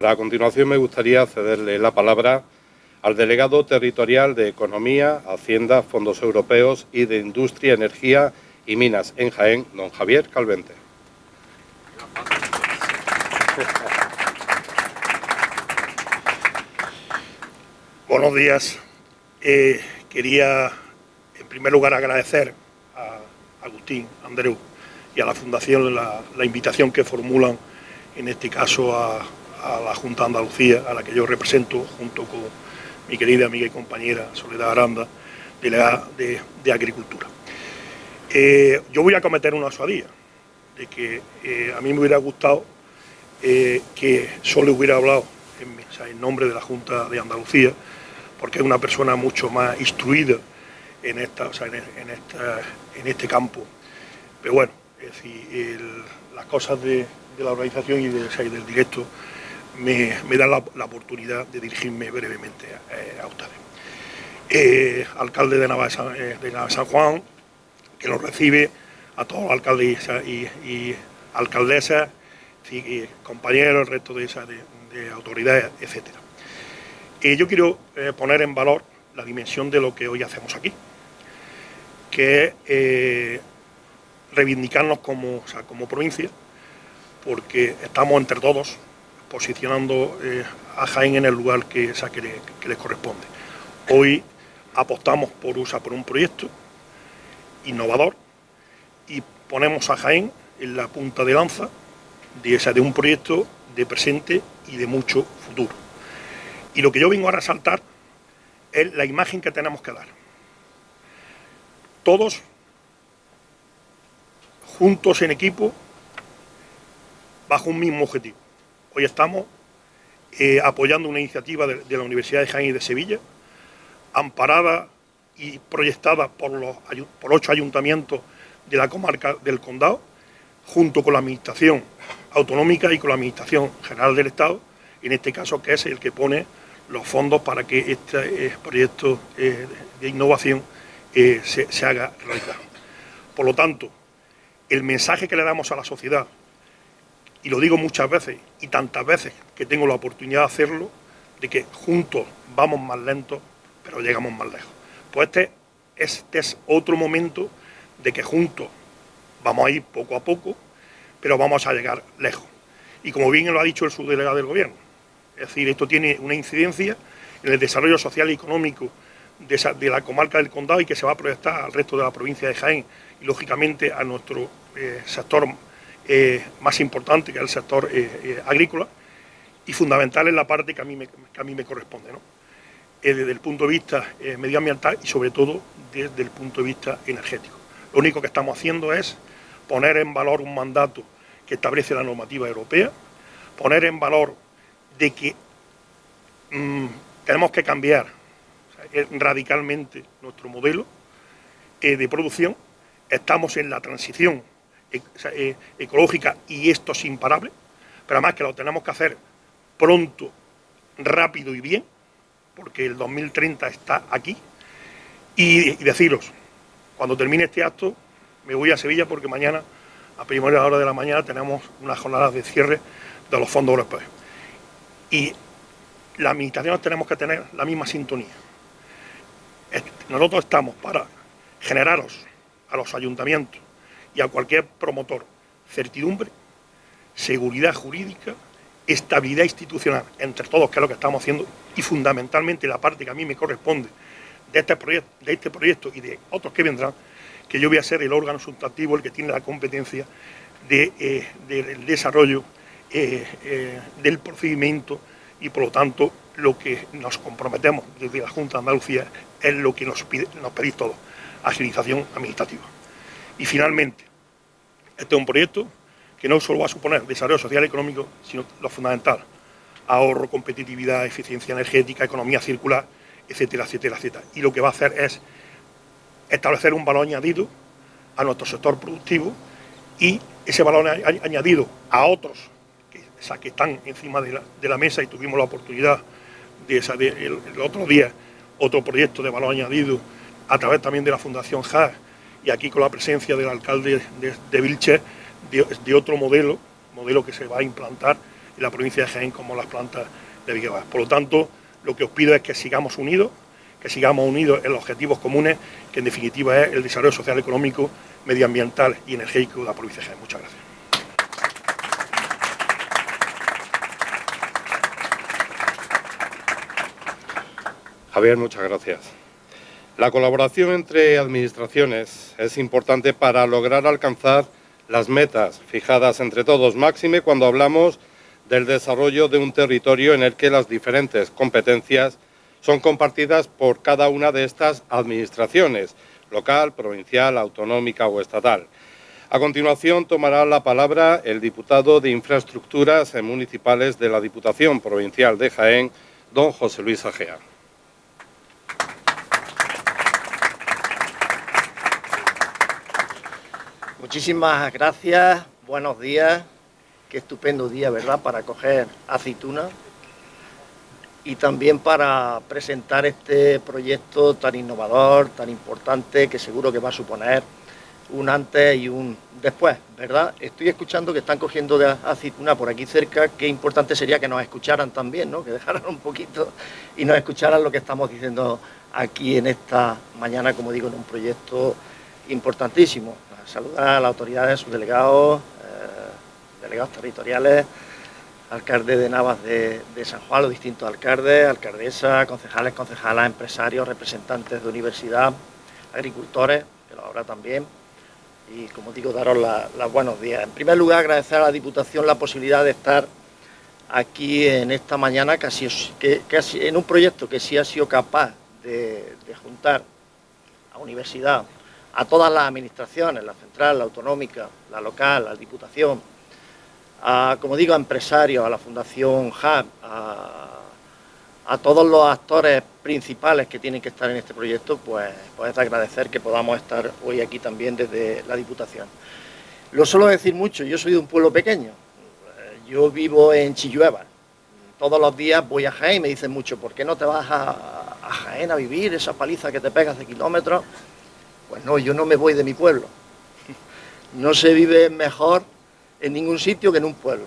A continuación me gustaría cederle la palabra al delegado territorial de Economía, Hacienda, Fondos Europeos y de Industria, Energía y Minas en Jaén, don Javier Calvente. Buenos días. Quería, en primer lugar, agradecer a Agustín, Andreu y a la Fundación la invitación que formulan, en este caso a la Junta de Andalucía, a la que yo represento, junto con mi querida amiga y compañera Soledad Aranda, delegada de Agricultura. Yo voy a cometer una osadía, de que a mí me hubiera gustado que solo hubiera hablado en nombre de la Junta de Andalucía, porque es una persona mucho más instruida en este campo. Pero bueno, es decir, las cosas de la organización y del directo me dan la oportunidad de dirigirme brevemente a ustedes. Alcalde de Nava San Juan, que nos recibe, a todos los alcaldes y alcaldesas, compañeros, el resto de autoridades, etcétera. Yo quiero poner en valor la dimensión de lo que hoy hacemos aquí, que es reivindicarnos como provincia, porque estamos entre todos posicionando a Jaén en el lugar que les corresponde. Hoy apostamos por un proyecto innovador y ponemos a Jaén en la punta de lanza de un proyecto de presente y de mucho futuro. Y lo que yo vengo a resaltar es la imagen que tenemos que dar. Todos juntos en equipo, bajo un mismo objetivo. Hoy estamos apoyando una iniciativa de la Universidad de Jaén y de Sevilla, amparada y proyectada por 8 ayuntamientos de la comarca del Condado, junto con la Administración Autonómica y con la Administración General del Estado, en este caso, que es el que pone los fondos para que este proyecto de innovación se haga realidad. Por lo tanto, el mensaje que le damos a la sociedad, y lo digo muchas veces y tantas veces que tengo la oportunidad de hacerlo, de que juntos vamos más lentos, pero llegamos más lejos. Pues este es otro momento de que juntos vamos a ir poco a poco, pero vamos a llegar lejos. Y como bien lo ha dicho el subdelegado del Gobierno, es decir, esto tiene una incidencia en el desarrollo social y económico de la comarca del Condado y que se va a proyectar al resto de la provincia de Jaén y, lógicamente, a nuestro sector más importante, que es el sector agrícola, y fundamental en la parte que a mí me corresponde, ¿no? Desde el punto de vista medioambiental y, sobre todo, desde el punto de vista energético. Lo único que estamos haciendo es poner en valor un mandato que establece la normativa europea, poner en valor de que tenemos que cambiar radicalmente nuestro modelo de producción. Estamos en la transición ecológica y esto es imparable, pero además que lo tenemos que hacer pronto, rápido y bien, porque el 2030 está aquí. Y deciros, cuando termine este acto, me voy a Sevilla porque mañana, a primera hora de la mañana, tenemos unas jornadas de cierre de los fondos europeos. Y las administraciones tenemos que tener la misma sintonía. Nosotros estamos para generaros a los ayuntamientos y a cualquier promotor certidumbre, seguridad jurídica, estabilidad institucional entre todos, que es lo que estamos haciendo, y fundamentalmente la parte que a mí me corresponde de este proyecto y de otros que vendrán, que yo voy a ser el órgano sustantivo, el que tiene la competencia del desarrollo del procedimiento, y por lo tanto lo que nos comprometemos desde la Junta de Andalucía es lo que nos pedís todos: agilización administrativa. Y finalmente, este es un proyecto que no solo va a suponer desarrollo social y económico, sino lo fundamental: ahorro, competitividad, eficiencia energética, economía circular, etcétera, etcétera, etcétera. Y lo que va a hacer es establecer un valor añadido a nuestro sector productivo, y ese valor añadido a otros que están encima de la mesa, y tuvimos la oportunidad el otro día, otro proyecto de valor añadido a través también de la Fundación JAS, y aquí con la presencia del alcalde de Vilches, de otro modelo que se va a implantar y la provincia de Jaén como las plantas de Biguebar. Por lo tanto, lo que os pido es que sigamos unidos en los objetivos comunes, que en definitiva es el desarrollo social, económico, medioambiental y energético de la provincia de Jaén. Muchas gracias. Javier, muchas gracias. La colaboración entre administraciones es importante para lograr alcanzar las metas fijadas entre todos, máxime cuando hablamos del desarrollo de un territorio en el que las diferentes competencias son compartidas por cada una de estas administraciones, local, provincial, autonómica o estatal. A continuación tomará la palabra el diputado de Infraestructuras Municipales de la Diputación Provincial de Jaén, don José Luis Agea. Muchísimas gracias, buenos días, qué estupendo día, ¿verdad?, para coger aceituna y también para presentar este proyecto tan innovador, tan importante, que seguro que va a suponer un antes y un después, ¿verdad? Estoy escuchando que están cogiendo de aceituna por aquí cerca, qué importante sería que nos escucharan también, ¿no?, que dejaran un poquito y nos escucharan lo que estamos diciendo aquí en esta mañana, como digo, en un proyecto importantísimo. Saludar a las autoridades, sus delegados, delegados territoriales, alcalde de Navas de San Juan, los distintos alcaldes, alcaldesas, concejales, concejalas, empresarios, representantes de universidad, agricultores, que lo habrá también, y como digo, daros los buenos días. En primer lugar, agradecer a la Diputación la posibilidad de estar aquí en esta mañana, casi en un proyecto que sí ha sido capaz de juntar a universidad, a todas las administraciones, la central, la autonómica, la local, la Diputación, como digo, a empresarios, a la Fundación HAB, a todos los actores principales que tienen que estar en este proyecto, pues es de agradecer que podamos estar hoy aquí también desde la Diputación. Lo suelo decir mucho, yo soy de un pueblo pequeño, yo vivo en Chillueva, todos los días voy a Jaén y me dicen mucho, ¿por qué no te vas a Jaén a vivir, esa paliza que te pegas de kilómetros? Pues no, yo no me voy de mi pueblo. No se vive mejor en ningún sitio que en un pueblo.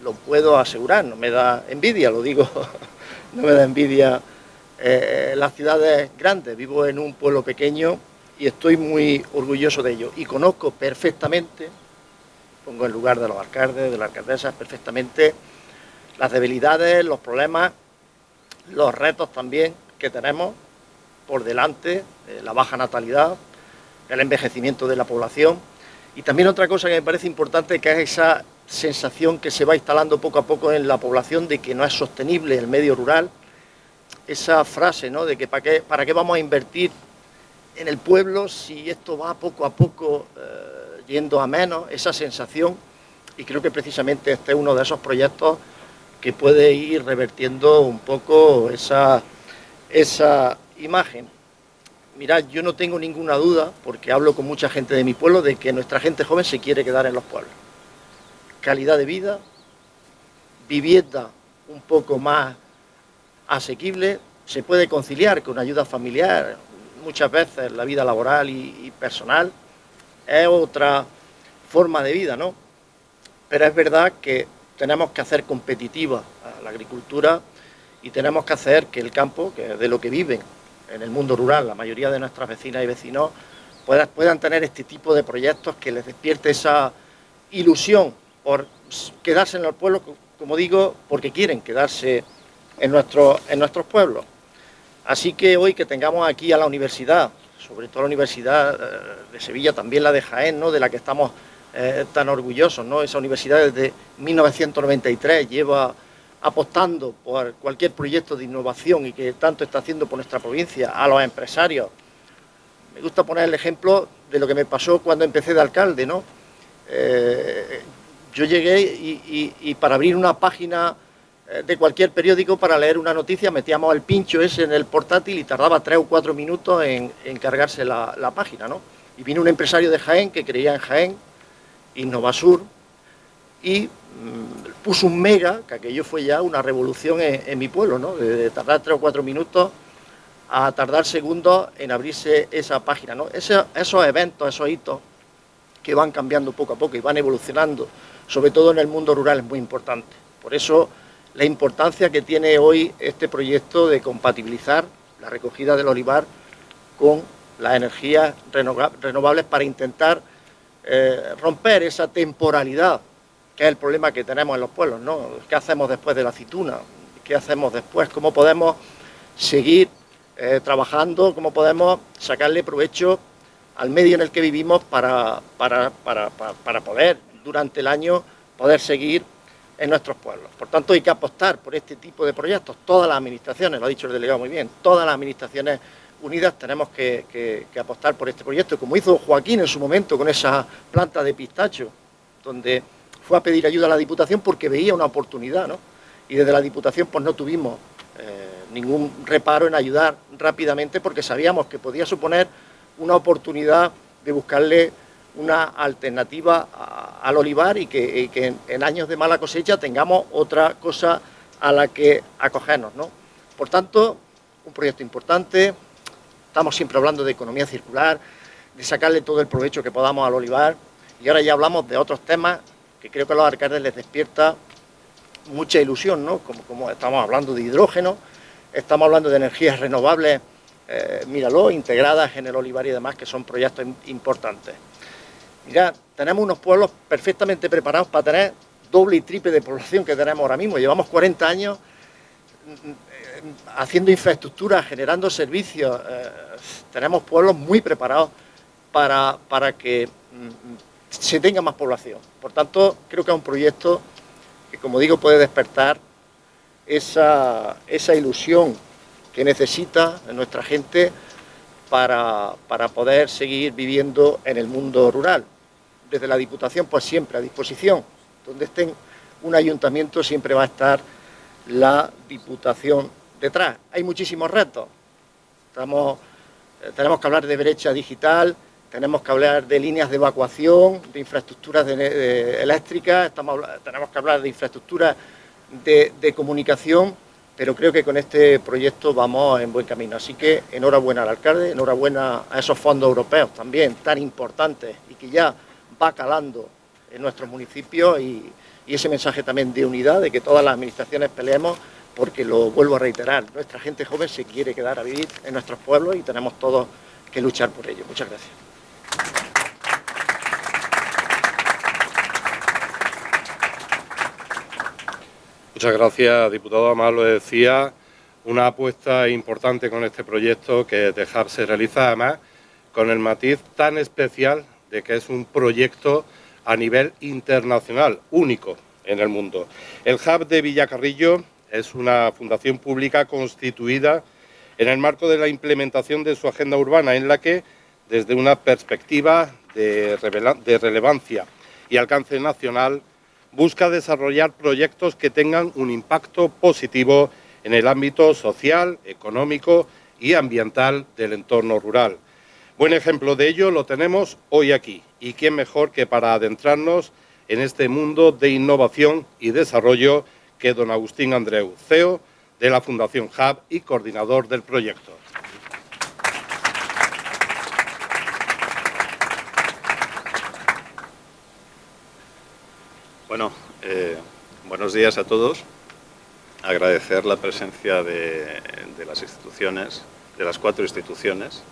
Lo puedo asegurar, no me da envidia, lo digo, no me da envidia las ciudades grandes. Vivo en un pueblo pequeño y estoy muy orgulloso de ello. Y conozco perfectamente, pongo en lugar de los alcaldes, de las alcaldesas, perfectamente las debilidades, los problemas, los retos también que tenemos por delante, la baja natalidad, el envejecimiento de la población y también otra cosa que me parece importante, que es esa sensación que se va instalando poco a poco en la población de que no es sostenible el medio rural, esa frase, ¿no?, de que para qué vamos a invertir en el pueblo si esto va poco a poco yendo a menos, esa sensación, y creo que precisamente este es uno de esos proyectos que puede ir revertiendo un poco esa imagen. Mirad, yo no tengo ninguna duda, porque hablo con mucha gente de mi pueblo, de que nuestra gente joven se quiere quedar en los pueblos. Calidad de vida, vivienda un poco más asequible, se puede conciliar con ayuda familiar, muchas veces la vida laboral y personal, es otra forma de vida, ¿no? Pero es verdad que tenemos que hacer competitiva a la agricultura y tenemos que hacer que el campo, que es de lo que viven en el mundo rural, la mayoría de nuestras vecinas y vecinos, puedan tener este tipo de proyectos que les despierte esa ilusión por quedarse en el pueblo, como digo, porque quieren quedarse en nuestros pueblos. Así que hoy que tengamos aquí a la universidad, sobre todo la Universidad de Sevilla, también la de Jaén, ¿no?, de la que estamos tan orgullosos, ¿no? Esa universidad desde 1993 lleva apostando por cualquier proyecto de innovación y que tanto está haciendo por nuestra provincia, a los empresarios. Me gusta poner el ejemplo de lo que me pasó cuando empecé de alcalde, ¿no? Yo llegué y para abrir una página de cualquier periódico, para leer una noticia, metíamos el pincho ese en el portátil y tardaba 3 o 4 minutos en cargarse la página, ¿no? Y vino un empresario de Jaén que creía en Jaén, Innovasur, y puso un mega, que aquello fue ya una revolución en mi pueblo, ¿no? De tardar 3 o 4 minutos a tardar segundos en abrirse esa página, ¿no? Esos eventos, esos hitos que van cambiando poco a poco y van evolucionando, sobre todo en el mundo rural, es muy importante. Por eso la importancia que tiene hoy este proyecto de compatibilizar la recogida del olivar con las energías renovables para intentar romper esa temporalidad, que es el problema que tenemos en los pueblos, ¿no? ¿Qué hacemos después de la aceituna? ¿Qué hacemos después? ¿Cómo podemos seguir trabajando? ¿Cómo podemos sacarle provecho al medio en el que vivimos para poder, durante el año, poder seguir en nuestros pueblos? Por tanto, hay que apostar por este tipo de proyectos. Todas las administraciones, lo ha dicho el delegado muy bien, todas las administraciones unidas tenemos que apostar por este proyecto, como hizo Joaquín en su momento con esa planta de pistacho, donde fue a pedir ayuda a la Diputación porque veía una oportunidad, ¿no? Y desde la Diputación pues no tuvimos ningún reparo en ayudar rápidamente porque sabíamos que podía suponer una oportunidad de buscarle una alternativa al olivar y que en años de mala cosecha tengamos otra cosa a la que acogernos, ¿no? Por tanto, un proyecto importante. Estamos siempre hablando de economía circular, de sacarle todo el provecho que podamos al olivar, y ahora ya hablamos de otros temas que creo que a los alcaldes les despierta mucha ilusión, ¿no? Como estamos hablando de hidrógeno, estamos hablando de energías renovables, míralo, integradas en el olivar y demás, que son proyectos importantes. Mirad, tenemos unos pueblos perfectamente preparados para tener doble y triple de población que tenemos ahora mismo. Llevamos 40 años haciendo infraestructura, generando servicios. Tenemos pueblos muy preparados para que se tenga más población. Por tanto, creo que es un proyecto que, como digo, puede despertar esa ilusión que necesita nuestra gente para poder seguir viviendo en el mundo rural. Desde la Diputación, pues siempre a disposición. Donde estén un ayuntamiento siempre va a estar la Diputación detrás. Hay muchísimos retos. Tenemos que hablar de brecha digital, tenemos que hablar de líneas de evacuación, de infraestructuras eléctricas, tenemos que hablar de infraestructuras de comunicación, pero creo que con este proyecto vamos en buen camino. Así que enhorabuena al alcalde, enhorabuena a esos fondos europeos también tan importantes y que ya va calando en nuestros municipios y ese mensaje también de unidad, de que todas las administraciones peleemos, porque lo vuelvo a reiterar, nuestra gente joven se quiere quedar a vivir en nuestros pueblos y tenemos todos que luchar por ello. Muchas gracias. Muchas gracias, diputado. Además, lo decía, una apuesta importante con este proyecto que de Hub se realiza, además, con el matiz tan especial de que es un proyecto a nivel internacional, único en el mundo. El Hub de Villacarrillo es una fundación pública constituida en el marco de la implementación de su agenda urbana, en la que, desde una perspectiva de relevancia y alcance nacional, busca desarrollar proyectos que tengan un impacto positivo en el ámbito social, económico y ambiental del entorno rural. Buen ejemplo de ello lo tenemos hoy aquí, y quién mejor que para adentrarnos en este mundo de innovación y desarrollo que don Agustín Andreu, CEO de la Fundación Hub y coordinador del proyecto. Bueno, buenos días a todos. Agradecer la presencia de las instituciones, de las 4 instituciones,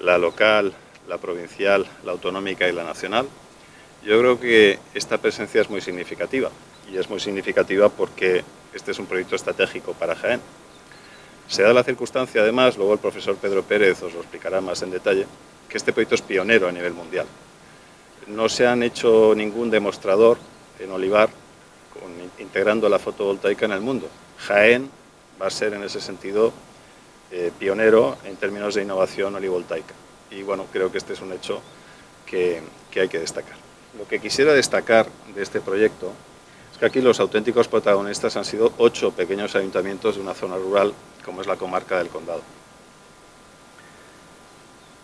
la local, la provincial, la autonómica y la nacional. Yo creo que esta presencia es muy significativa, y es muy significativa porque este es un proyecto estratégico para Jaén. Se da la circunstancia, además, luego el profesor Pedro Pérez os lo explicará más en detalle, que este proyecto es pionero a nivel mundial. No se han hecho ningún demostrador en olivar integrando la fotovoltaica en el mundo. Jaén va a ser en ese sentido pionero en términos de innovación olivoltaica. Y bueno, creo que este es un hecho que hay que destacar. Lo que quisiera destacar de este proyecto es que aquí los auténticos protagonistas han sido 8 pequeños ayuntamientos de una zona rural como es la comarca del Condado.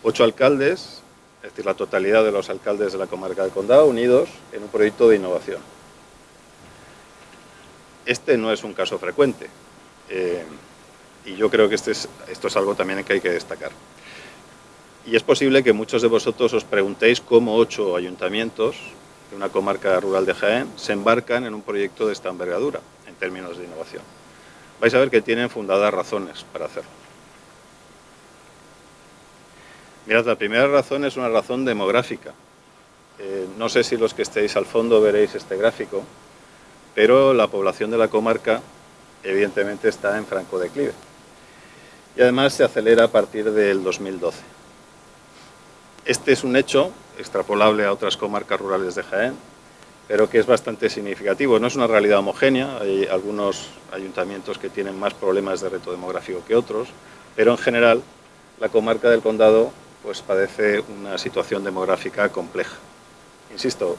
8 alcaldes, es decir, la totalidad de los alcaldes de la comarca del Condado unidos en un proyecto de innovación. Este no es un caso frecuente y yo creo que esto es algo también que hay que destacar. Y es posible que muchos de vosotros os preguntéis cómo 8 ayuntamientos de una comarca rural de Jaén se embarcan en un proyecto de esta envergadura, en términos de innovación. Vais a ver que tienen fundadas razones para hacerlo. Mirad, la primera razón es una razón demográfica. No sé si los que estéis al fondo veréis este gráfico, pero la población de la comarca evidentemente está en franco declive. Y además se acelera a partir del 2012. Este es un hecho extrapolable a otras comarcas rurales de Jaén, pero que es bastante significativo. No es una realidad homogénea, hay algunos ayuntamientos que tienen más problemas de reto demográfico que otros, pero en general la comarca del Condado pues padece una situación demográfica compleja. Insisto,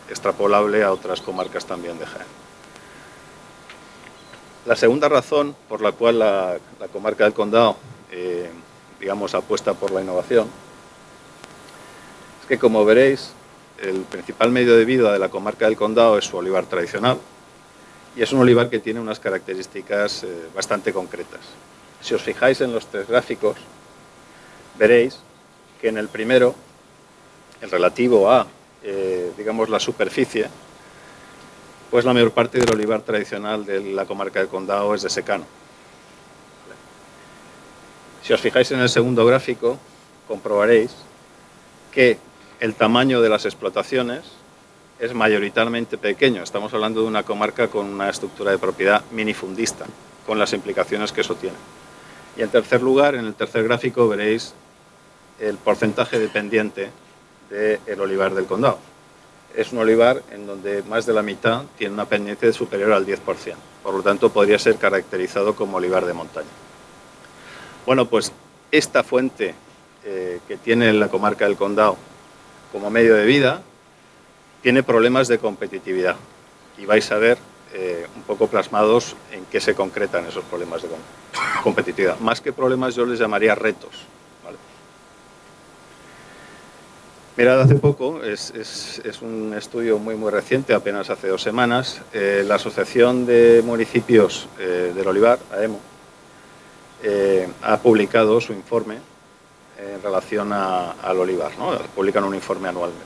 extrapolable a otras comarcas también de Jaén. La segunda razón por la cual la comarca del Condado, digamos, apuesta por la innovación, es que, como veréis, el principal medio de vida de la comarca del Condado es su olivar tradicional, y es un olivar que tiene unas características bastante concretas. Si os fijáis en los tres gráficos, veréis que en el primero, el relativo a, digamos, la superficie, pues la mayor parte del olivar tradicional de la comarca del Condado es de secano. Si os fijáis en el segundo gráfico, comprobaréis que el tamaño de las explotaciones es mayoritariamente pequeño. Estamos hablando de una comarca con una estructura de propiedad minifundista, con las implicaciones que eso tiene. Y en tercer lugar, en el tercer gráfico, veréis el porcentaje dependiente del olivar del Condado. Es un olivar en donde más de la mitad tiene una pendiente superior al 10%. Por lo tanto, podría ser caracterizado como olivar de montaña. Bueno, pues esta fuente que tiene la comarca del Condado como medio de vida tiene problemas de competitividad. Y vais a ver un poco plasmados en qué se concretan esos problemas de competitividad. Más que problemas, yo les llamaría retos. Mirad, hace poco, es un estudio muy reciente, apenas hace 2 semanas, la Asociación de Municipios del Olivar, AEMO, ha publicado su informe en relación al olivar, ¿no? Publican un informe anualmente.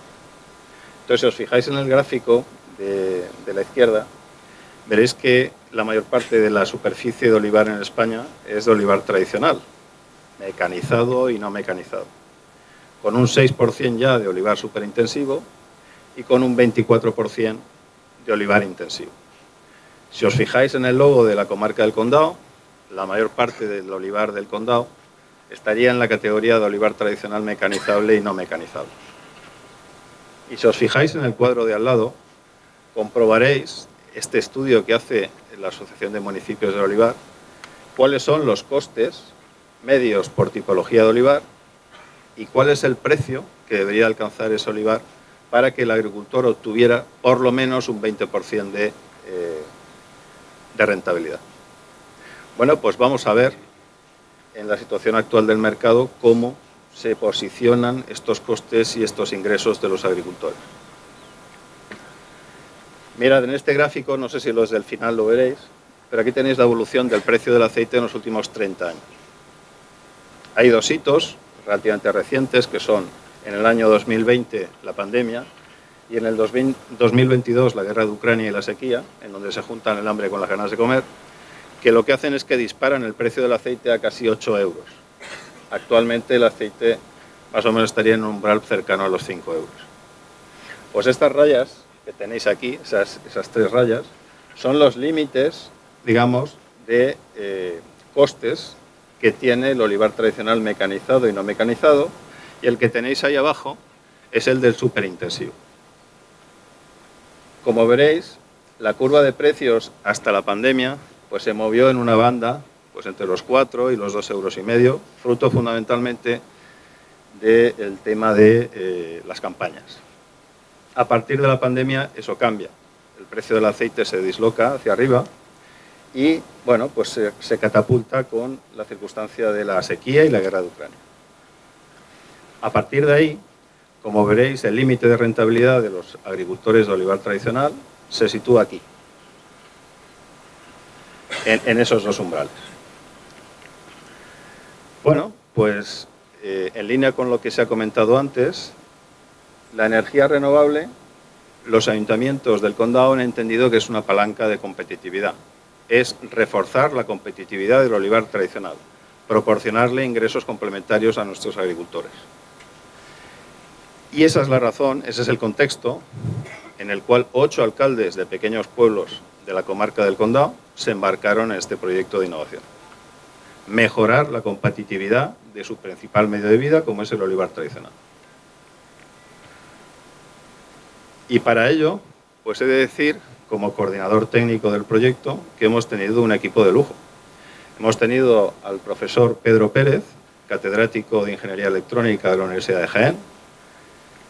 Entonces, si os fijáis en el gráfico de la izquierda, veréis que la mayor parte de la superficie de olivar en España es de olivar tradicional, mecanizado y no mecanizado, con un 6% ya de olivar superintensivo y con un 24% de olivar intensivo. Si os fijáis en el logo de la comarca del Condado, la mayor parte del olivar del Condado estaría en la categoría de olivar tradicional mecanizable y no mecanizable. Y si os fijáis en el cuadro de al lado, comprobaréis este estudio que hace la Asociación de Municipios del Olivar, cuáles son los costes medios por tipología de olivar y cuál es el precio que debería alcanzar ese olivar para que el agricultor obtuviera por lo menos un 20% de rentabilidad. Bueno, pues vamos a ver en la situación actual del mercado cómo se posicionan estos costes y estos ingresos de los agricultores. Mirad, en este gráfico, no sé si los del final lo veréis, pero aquí tenéis la evolución del precio del aceite en los últimos 30 años. Hay 2 hitos relativamente recientes, que son en el año 2020 la pandemia y en el 2022 la guerra de Ucrania y la sequía, en donde se juntan el hambre con las ganas de comer, que lo que hacen es que disparan el precio del aceite a casi 8 euros. Actualmente el aceite más o menos estaría en un umbral cercano a los 5 euros. Pues estas rayas que tenéis aquí, esas 3 rayas, son los límites, digamos, de costes que tiene el olivar tradicional mecanizado y no mecanizado, y el que tenéis ahí abajo es el del superintensivo. Como veréis, la curva de precios hasta la pandemia pues se movió en una banda pues entre los 4 y los 2,5 euros, fruto fundamentalmente del tema de las campañas. A partir de la pandemia eso cambia, el precio del aceite se disloca hacia arriba y bueno, pues se catapulta con la circunstancia de la sequía y la guerra de Ucrania. A partir de ahí, como veréis, el límite de rentabilidad de los agricultores de olivar tradicional se sitúa aquí, en esos 2 umbrales. Bueno, pues en línea con lo que se ha comentado antes, la energía renovable los ayuntamientos del condado han entendido que es una palanca de competitividad. Es reforzar la competitividad del olivar tradicional, proporcionarle ingresos complementarios a nuestros agricultores. Y esa es la razón, ese es el contexto en el cual 8 alcaldes de pequeños pueblos de la comarca del condado se embarcaron en este proyecto de innovación. Mejorar la competitividad de su principal medio de vida, como es el olivar tradicional. Y para ello, pues he de decir, como coordinador técnico del proyecto, que hemos tenido un equipo de lujo. Hemos tenido al profesor Pedro Pérez, catedrático de Ingeniería Electrónica de la Universidad de Jaén,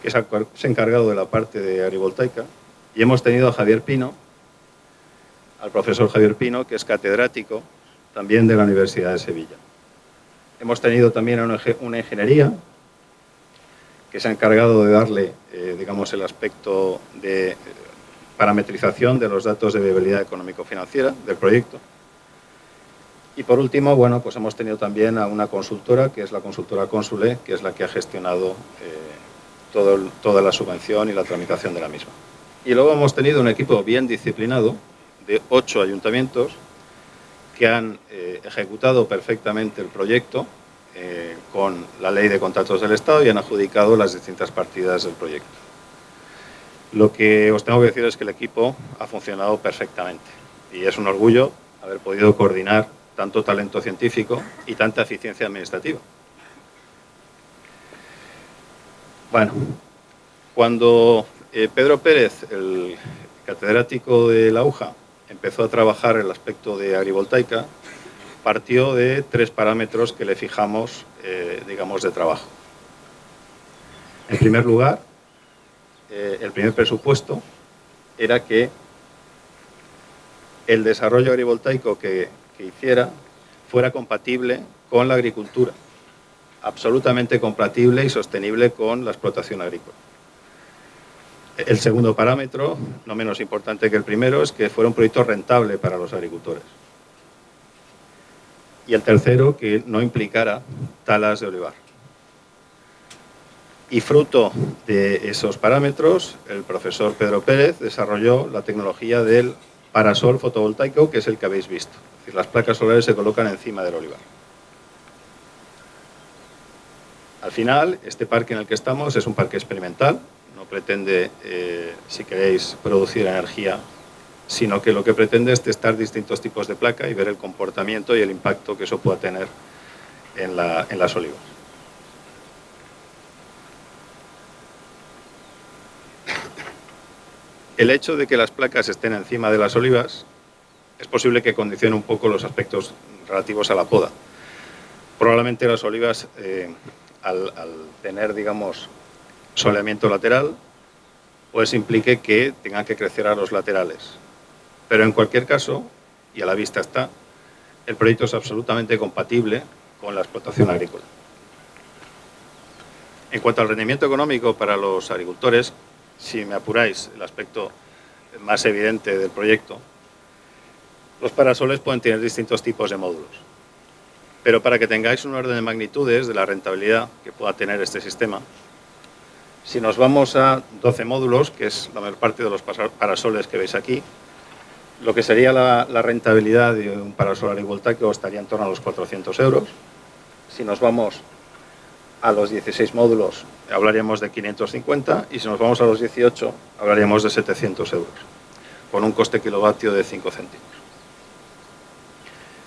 que se ha encargado de la parte de agrivoltaica, y hemos tenido a Javier Pino, al profesor Javier Pino, que es catedrático también de la Universidad de Sevilla. Hemos tenido también una ingeniería que se ha encargado de darle, digamos, el aspecto de parametrización de los datos de viabilidad económico-financiera del proyecto. Y por último, bueno, pues hemos tenido también a una consultora, que es la consultora Consule, que es la que ha gestionado toda la subvención y la tramitación de la misma. Y luego hemos tenido un equipo bien disciplinado de 8 ayuntamientos que han ejecutado perfectamente el proyecto con la Ley de Contratos del Estado y han adjudicado las distintas partidas del proyecto. Lo que os tengo que decir es que el equipo ha funcionado perfectamente y es un orgullo haber podido coordinar tanto talento científico y tanta eficiencia administrativa. Bueno, cuando Pedro Pérez, el catedrático de la UJA, empezó a trabajar el aspecto de agrivoltaica, partió de 3 parámetros que le fijamos, digamos, de trabajo. En primer lugar, el primer presupuesto era que el desarrollo agrivoltaico que hiciera fuera compatible con la agricultura, absolutamente compatible y sostenible con la explotación agrícola. El segundo parámetro, no menos importante que el primero, es que fuera un proyecto rentable para los agricultores. Y el tercero, que no implicara talas de olivar. Y fruto de esos parámetros, el profesor Pedro Pérez desarrolló la tecnología del parasol fotovoltaico, que es el que habéis visto. Es decir, las placas solares se colocan encima del olivar. Al final, este parque en el que estamos es un parque experimental, no pretende, si queréis, producir energía, sino que lo que pretende es testar distintos tipos de placa y ver el comportamiento y el impacto que eso pueda tener en las olivas. El hecho de que las placas estén encima de las olivas es posible que condicione un poco los aspectos relativos a la poda. Probablemente las olivas, al tener, digamos, soleamiento lateral, pues implique que tengan que crecer a los laterales. Pero en cualquier caso, y a la vista está, el proyecto es absolutamente compatible con la explotación agrícola. En cuanto al rendimiento económico para los agricultores, si me apuráis, el aspecto más evidente del proyecto, los parasoles pueden tener distintos tipos de módulos. Pero para que tengáis un orden de magnitudes de la rentabilidad que pueda tener este sistema, si nos vamos a 12 módulos, que es la mayor parte de los parasoles que veis aquí, lo que sería la rentabilidad de un parasol agrivoltaico estaría en torno a los 400 euros. Si nos vamos a los 16 módulos, hablaríamos de 550, y si nos vamos a los 18, hablaríamos de 700 euros, con un coste kilovatio de 5 céntimos.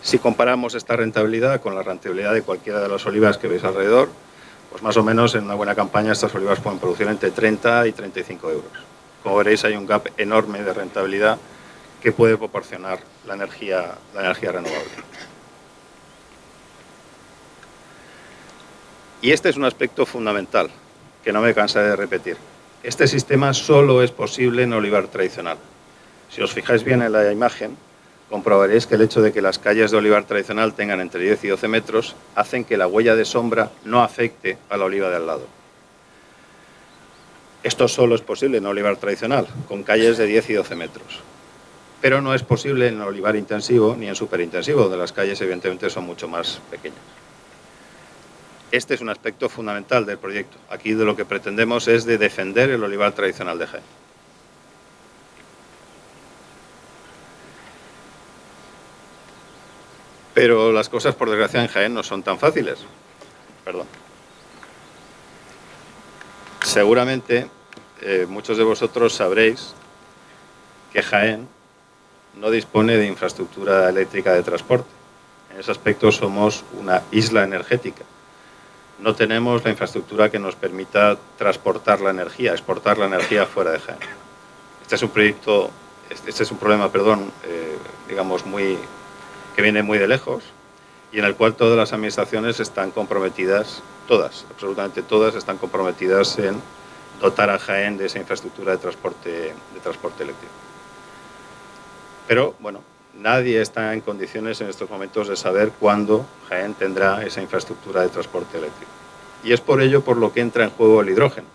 Si comparamos esta rentabilidad con la rentabilidad de cualquiera de las olivas que veis alrededor, pues más o menos en una buena campaña estas olivas pueden producir entre 30 y 35 euros. Como veréis, hay un gap enorme de rentabilidad que puede proporcionar la energía renovable. Y este es un aspecto fundamental, que no me cansaré de repetir. Este sistema solo es posible en olivar tradicional. Si os fijáis bien en la imagen, comprobaréis que el hecho de que las calles de olivar tradicional tengan entre 10 y 12 metros hacen que la huella de sombra no afecte a la oliva de al lado. Esto solo es posible en olivar tradicional, con calles de 10 y 12 metros. Pero no es posible en olivar intensivo ni en superintensivo, donde las calles evidentemente son mucho más pequeñas. Este es un aspecto fundamental del proyecto. Aquí de lo que pretendemos es de defender el olivar tradicional de Jaén. Pero las cosas, por desgracia, en Jaén no son tan fáciles. Perdón. Seguramente muchos de vosotros sabréis que Jaén no dispone de infraestructura eléctrica de transporte. En ese aspecto somos una isla energética. No tenemos la infraestructura que nos permita transportar la energía, exportar la energía fuera de Jaén. Este es un problema, digamos, que viene muy de lejos y en el cual todas las administraciones están comprometidas, todas, absolutamente todas, están comprometidas en dotar a Jaén de esa infraestructura de transporte eléctrico. Pero, bueno, nadie está en condiciones en estos momentos de saber cuándo Jaén tendrá esa infraestructura de transporte eléctrico. Y es por ello por lo que entra en juego el hidrógeno.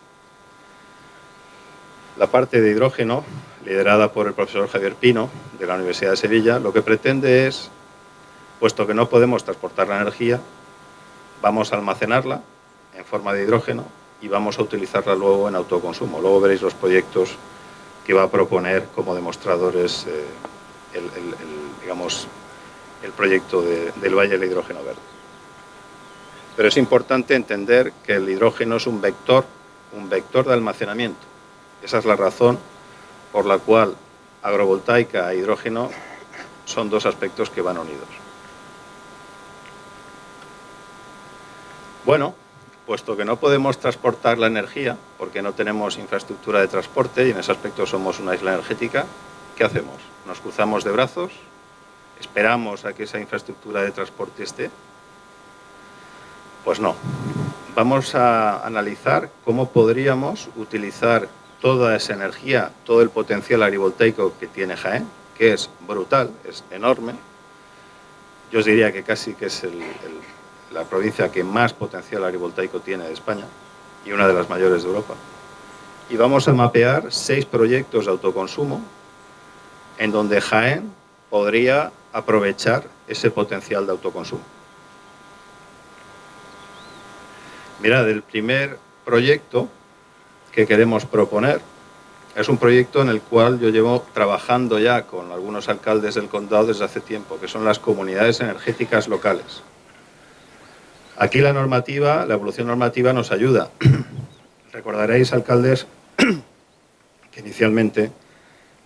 La parte de hidrógeno, liderada por el profesor Javier Pino, de la Universidad de Sevilla, lo que pretende es, puesto que no podemos transportar la energía, vamos a almacenarla en forma de hidrógeno y vamos a utilizarla luego en autoconsumo. Luego veréis los proyectos que va a proponer como demostradores el proyecto del Valle del Hidrógeno Verde. Pero es importante entender que el hidrógeno es un vector de almacenamiento. Esa es la razón por la cual agrovoltaica e hidrógeno son dos aspectos que van unidos. Bueno, puesto que no podemos transportar la energía, porque no tenemos infraestructura de transporte y en ese aspecto somos una isla energética, ¿qué hacemos? ¿Nos cruzamos de brazos? ¿Esperamos a que esa infraestructura de transporte esté? Pues no. Vamos a analizar cómo podríamos utilizar toda esa energía, todo el potencial agrivoltaico que tiene Jaén, que es brutal, es enorme. Yo os diría que casi que es la provincia que más potencial agrivoltaico tiene de España y una de las mayores de Europa. Y vamos a mapear 6 proyectos de autoconsumo en donde Jaén podría aprovechar ese potencial de autoconsumo. Mirad, el primer proyecto que queremos proponer es un proyecto en el cual yo llevo trabajando ya con algunos alcaldes del condado desde hace tiempo, que son las comunidades energéticas locales. Aquí la evolución normativa nos ayuda. Recordaréis, alcaldes, que inicialmente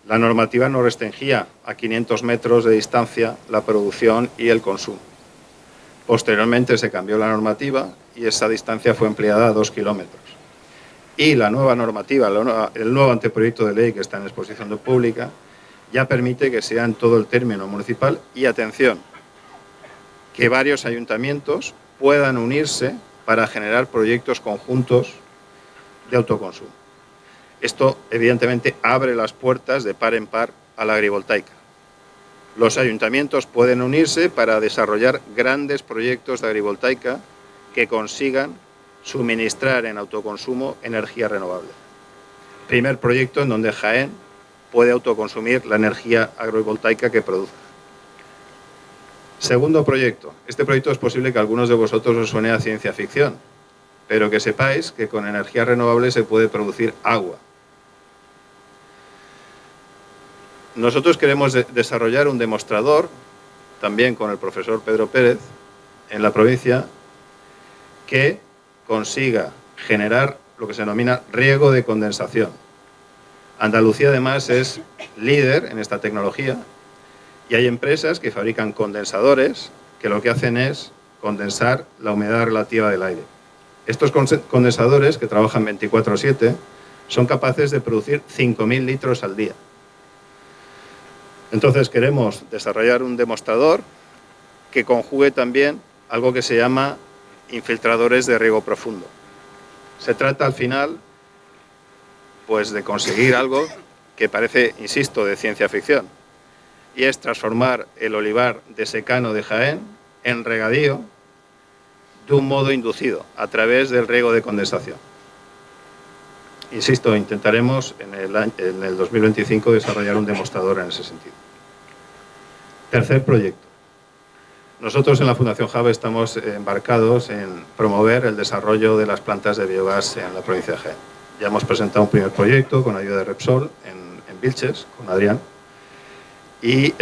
la normativa no restringía a 500 metros de distancia la producción y el consumo. Posteriormente se cambió la normativa y esa distancia fue ampliada a 2 kilómetros. Y la nueva normativa, el nuevo anteproyecto de ley que está en exposición pública, ya permite que sea en todo el término municipal y, atención, que varios ayuntamientos puedan unirse para generar proyectos conjuntos de autoconsumo. Esto, evidentemente, abre las puertas de par en par a la agrivoltaica. Los ayuntamientos pueden unirse para desarrollar grandes proyectos de agrivoltaica que consigan suministrar en autoconsumo energía renovable. Primer proyecto en donde Jaén puede autoconsumir la energía agrivoltaica que produzca. Segundo proyecto. Este proyecto es posible que a algunos de vosotros os suene a ciencia ficción, pero que sepáis que con energía renovable se puede producir agua. Nosotros queremos desarrollar un demostrador, también con el profesor Pedro Pérez, en la provincia, que consiga generar lo que se denomina riego de condensación. Andalucía, además, es líder en esta tecnología y hay empresas que fabrican condensadores que lo que hacen es condensar la humedad relativa del aire. Estos condensadores, que trabajan 24/7, son capaces de producir 5.000 litros al día. Entonces queremos desarrollar un demostrador que conjugue también algo que se llama infiltradores de riego profundo. Se trata al final pues de conseguir algo que parece, insisto, de ciencia ficción, y es transformar el olivar de secano de Jaén en regadío de un modo inducido, a través del riego de condensación. Insisto, intentaremos en el 2025 desarrollar un demostrador en ese sentido. Tercer proyecto. Nosotros en la Fundación JAVE estamos embarcados en promover el desarrollo de las plantas de biogás en la provincia de Jaén. Ya hemos presentado un primer proyecto con ayuda de Repsol en Vilches, con Adrián. Y,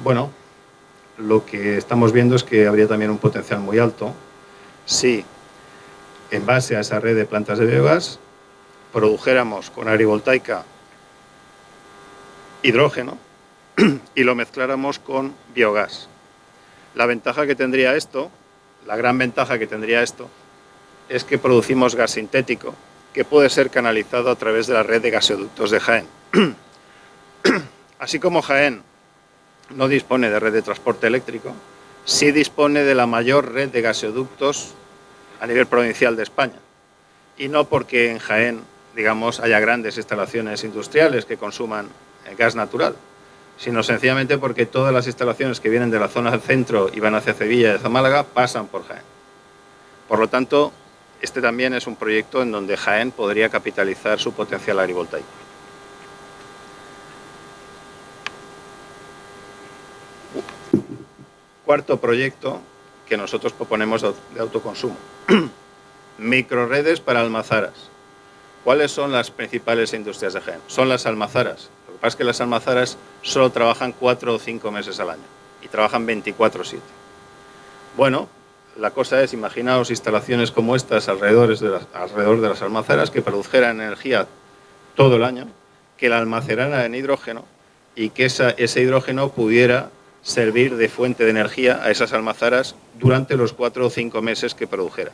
bueno, lo que estamos viendo es que habría también un potencial muy alto si, en base a esa red de plantas de biogás, produjéramos con agrivoltaica hidrógeno y lo mezcláramos con biogás. La ventaja que tendría esto, la gran ventaja que tendría esto, es que producimos gas sintético que puede ser canalizado a través de la red de gasoductos de Jaén. Así como Jaén no dispone de red de transporte eléctrico, sí dispone de la mayor red de gasoductos a nivel provincial de España. Y no porque en Jaén, digamos, haya grandes instalaciones industriales que consuman gas natural, sino sencillamente porque todas las instalaciones que vienen de la zona del centro y van hacia Sevilla y hacia Málaga pasan por Jaén. Por lo tanto, este también es un proyecto en donde Jaén podría capitalizar su potencial agrivoltaico. Cuarto proyecto que nosotros proponemos de autoconsumo. Microredes para almazaras. ¿Cuáles son las principales industrias de Jaén? Son las almazaras. Lo que pasa es que las almazaras solo trabajan 4 o 5 meses al año y trabajan 24/7. Bueno, la cosa es, imaginaos instalaciones como estas alrededor de las almazaras que produjeran energía todo el año, que la almacenaran en hidrógeno y que ese hidrógeno pudiera servir de fuente de energía a esas almazaras durante los 4 o 5 meses que produjeran.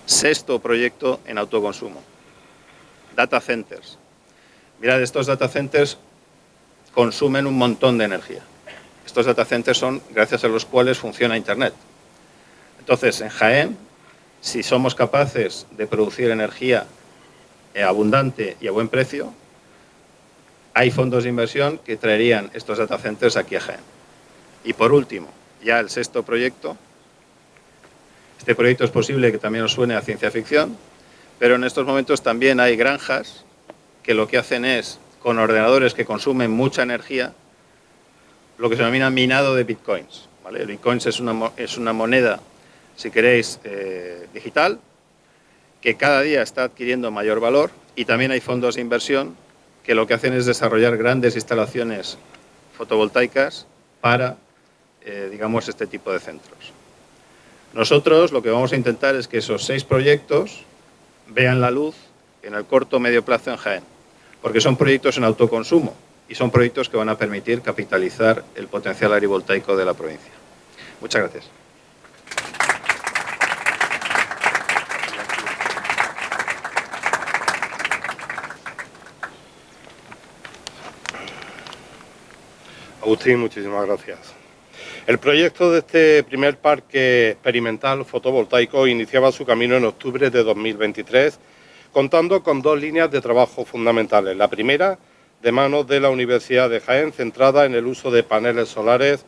Sexto proyecto en autoconsumo. Data centers. Mirad, estos data centers consumen un montón de energía. Estos data centers son gracias a los cuales funciona Internet. Entonces, en Jaén, si somos capaces de producir energía abundante y a buen precio, hay fondos de inversión que traerían estos data centers aquí a Jaén. Y por último, ya el sexto proyecto. Este proyecto es posible que también os suene a ciencia ficción, pero en estos momentos también hay granjas que lo que hacen es, con ordenadores que consumen mucha energía, lo que se denomina minado de bitcoins, ¿vale? El bitcoin es una moneda, si queréis, digital, que cada día está adquiriendo mayor valor, y también hay fondos de inversión que lo que hacen es desarrollar grandes instalaciones fotovoltaicas para, digamos, este tipo de centros. Nosotros lo que vamos a intentar es que esos 6 proyectos vean la luz en el corto o medio plazo en Jaén, porque son proyectos en autoconsumo y son proyectos que van a permitir capitalizar el potencial agrivoltaico de la provincia. Muchas gracias. Agustín, muchísimas gracias. El proyecto de este primer parque experimental fotovoltaico iniciaba su camino en octubre de 2023, contando con 2 líneas de trabajo fundamentales. La primera, de manos de la Universidad de Jaén, centrada en el uso de paneles solares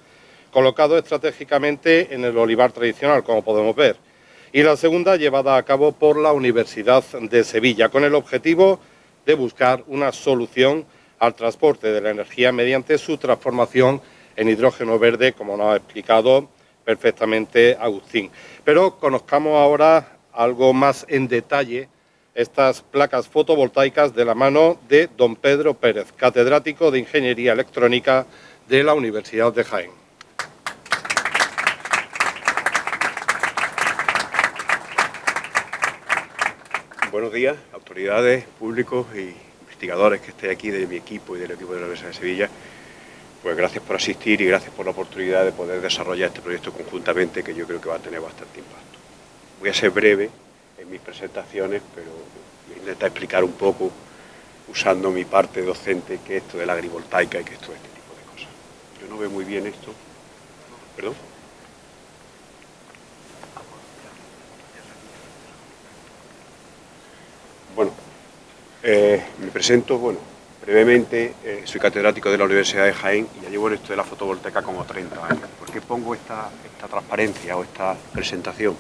colocados estratégicamente en el olivar tradicional, como podemos ver. Y la segunda, llevada a cabo por la Universidad de Sevilla, con el objetivo de buscar una solución al transporte de la energía mediante su transformación en hidrógeno verde, como nos ha explicado perfectamente Agustín. Pero conozcamos ahora algo más en detalle estas placas fotovoltaicas de la mano de don Pedro Pérez, catedrático de Ingeniería Electrónica de la Universidad de Jaén. Buenos días, autoridades, públicos y investigadores que estéis aquí de mi equipo y del equipo de la Universidad de Sevilla. Pues gracias por asistir y gracias por la oportunidad de poder desarrollar este proyecto conjuntamente, que yo creo que va a tener bastante impacto. Voy a ser breve en mis presentaciones, pero voy a intentar explicar un poco, usando mi parte docente, qué es esto de la agrivoltaica y qué es todo este tipo de cosas. Yo no veo muy bien esto. ¿Perdón? Bueno, me presento, brevemente, soy catedrático de la Universidad de Jaén y ya llevo en esto de la fotovoltaica como 30 años. ¿Por qué pongo esta transparencia o esta presentación?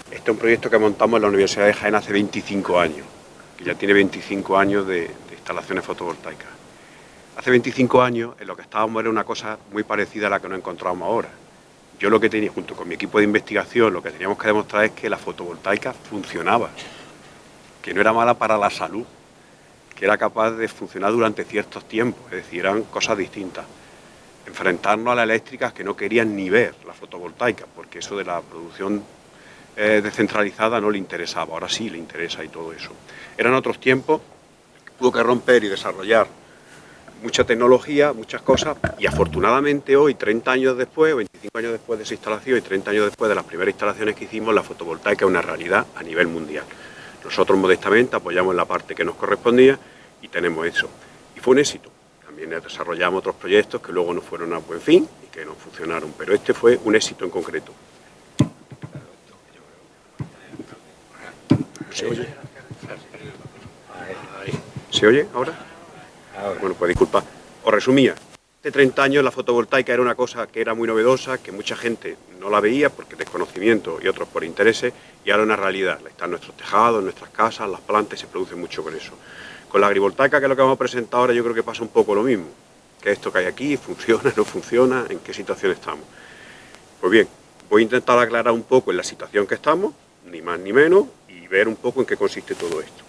Este es un proyecto que montamos en la Universidad de Jaén hace 25 años, que ya tiene 25 años de instalaciones fotovoltaicas. Hace 25 años en lo que estábamos era una cosa muy parecida a la que nos encontramos ahora. Yo lo que tenía, junto con mi equipo de investigación, lo que teníamos que demostrar es que la fotovoltaica funcionaba, que no era mala para la salud, que era capaz de funcionar durante ciertos tiempos, es decir, eran cosas distintas. Enfrentarnos a las eléctricas que no querían ni ver la fotovoltaica, porque eso de la producción descentralizada no le interesaba, ahora sí le interesa y todo eso. Eran otros tiempos, tuvo que romper y desarrollar mucha tecnología, muchas cosas, y afortunadamente hoy, 30 años después, o 25 años después de esa instalación y 30 años después de las primeras instalaciones que hicimos, la fotovoltaica es una realidad a nivel mundial. Nosotros modestamente apoyamos la parte que nos correspondía y tenemos eso. Y fue un éxito. También desarrollamos otros proyectos que luego no fueron a buen fin y que no funcionaron, pero este fue un éxito en concreto. ¿Se oye? ¿Se oye ahora? Bueno, pues disculpa. Os resumía. Hace 30 años la fotovoltaica era una cosa que era muy novedosa, que mucha gente no la veía porque desconocimiento y otros por intereses, y ahora es una realidad. Está en nuestros tejados, en nuestras casas, las plantas, se produce mucho con eso. Con la agrivoltaica, que es lo que vamos a presentar ahora, yo creo que pasa un poco lo mismo. ¿Qué es esto que hay aquí? ¿Funciona? ¿No funciona? ¿En qué situación estamos? Pues bien, voy a intentar aclarar un poco en la situación que estamos, ni más ni menos, y ver un poco en qué consiste todo esto.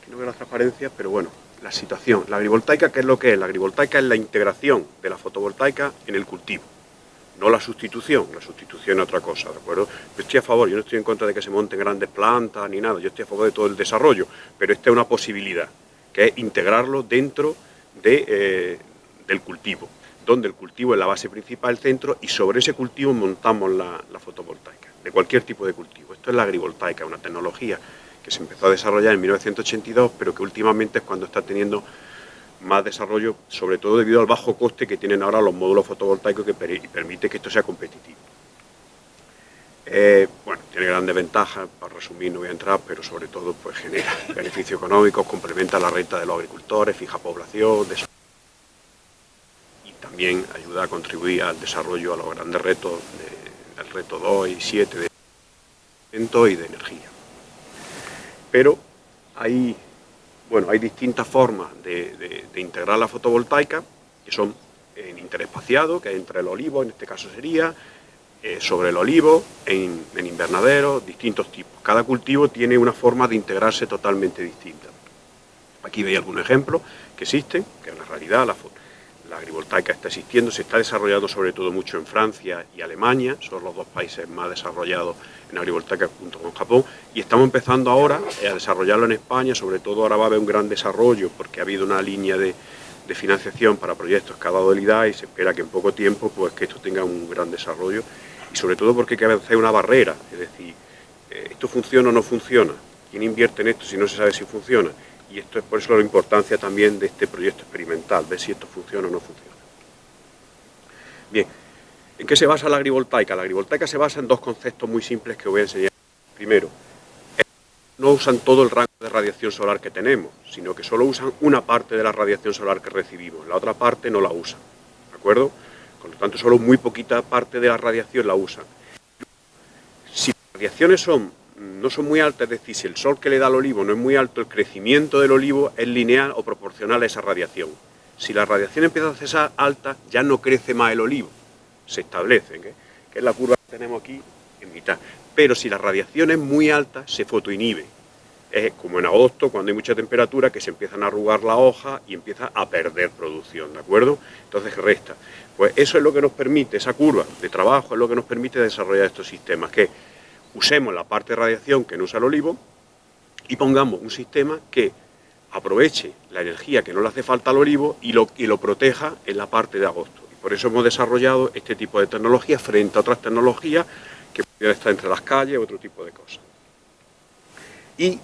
Aquí no veo las transparencias, pero bueno, la situación. La agrivoltaica, ¿qué es lo que es? La agrivoltaica es la integración de la fotovoltaica en el cultivo, no la sustitución es otra cosa, ¿de acuerdo? Yo estoy a favor, yo no estoy en contra de que se monten grandes plantas ni nada, yo estoy a favor de todo el desarrollo, pero esta es una posibilidad, que es integrarlo dentro del cultivo, donde el cultivo es la base principal, el centro, y sobre ese cultivo montamos la fotovoltaica, de cualquier tipo de cultivo. Esto es la agrivoltaica, una tecnología que se empezó a desarrollar en 1982, pero que últimamente es cuando está teniendo más desarrollo, sobre todo debido al bajo coste que tienen ahora los módulos fotovoltaicos que permite que esto sea competitivo. Bueno, tiene grandes ventajas, para resumir no voy a entrar, pero sobre todo pues genera beneficios económicos, complementa la renta de los agricultores, fija población, y también ayuda a contribuir al desarrollo, a los grandes retos, del reto 2 y 7 de y de energía. Pero hay distintas formas de integrar la fotovoltaica, que son en interespaciado, que es entre el olivo, en este caso sería, sobre el olivo, en invernadero, distintos tipos. Cada cultivo tiene una forma de integrarse totalmente distinta. Aquí veis algunos ejemplos que existen, que en la realidad la agrivoltaica está existiendo, se está desarrollando sobre todo mucho en Francia y Alemania, son los dos países más desarrollados en agrivoltaica junto con Japón, y estamos empezando ahora a desarrollarlo en España, sobre todo ahora va a haber un gran desarrollo porque ha habido una línea de financiación para proyectos que ha dado el IDA y se espera que en poco tiempo pues que esto tenga un gran desarrollo, y sobre todo porque hay que vencer una barrera, es decir, ¿esto funciona o no funciona? ¿Quién invierte en esto si no se sabe si funciona? Y esto es por eso la importancia también de este proyecto experimental, ver si esto funciona o no funciona. Bien, ¿en qué se basa la agrivoltaica? La agrivoltaica se basa en dos conceptos muy simples que voy a enseñar. Primero, no usan todo el rango de radiación solar que tenemos, sino que solo usan una parte de la radiación solar que recibimos, la otra parte no la usan, ¿de acuerdo? Con lo tanto, solo muy poquita parte de la radiación la usan. Si las radiaciones no son muy altas, es decir, si el sol que le da al olivo no es muy alto, el crecimiento del olivo es lineal o proporcional a esa radiación. Si la radiación empieza a ser alta, ya no crece más el olivo, se establece, que es la curva que tenemos aquí en mitad. Pero si la radiación es muy alta, se fotoinhibe. Es como en agosto, cuando hay mucha temperatura, que se empiezan a arrugar la hoja y empieza a perder producción, ¿de acuerdo? Entonces resta. Pues eso es lo que nos permite, esa curva de trabajo es lo que nos permite desarrollar estos sistemas, que usemos la parte de radiación que no usa el olivo y pongamos un sistema que aproveche la energía que no le hace falta al olivo y lo proteja en la parte de agosto. Y por eso hemos desarrollado este tipo de tecnología frente a otras tecnologías que podrían estar entre las calles, otro tipo de cosas. Y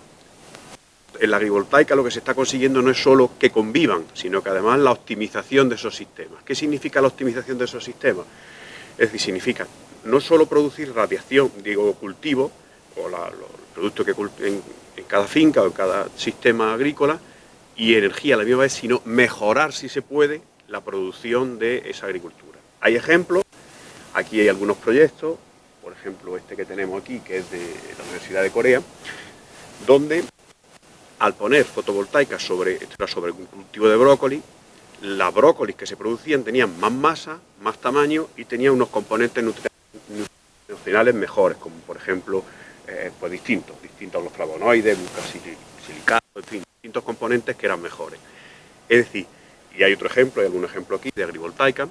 en la agrivoltaica lo que se está consiguiendo no es solo que convivan, sino que además la optimización de esos sistemas. ¿Qué significa la optimización de esos sistemas? Es decir, significa no solo producir radiación, cultivo, o los productos que en cada finca o en cada sistema agrícola, y energía a la misma vez, sino mejorar, si se puede, la producción de esa agricultura. Hay ejemplos, aquí hay algunos proyectos, por ejemplo este que tenemos aquí, que es de la Universidad de Corea, donde al poner fotovoltaica sobre un cultivo de brócoli, las brócolis que se producían tenían más masa, más tamaño y tenían unos componentes nutricionales mejores, como por ejemplo pues distintos a los flavonoides, silicato, en fin, distintos componentes que eran mejores. Es decir, y hay otro ejemplo, hay algún ejemplo aquí de agrivoltaica,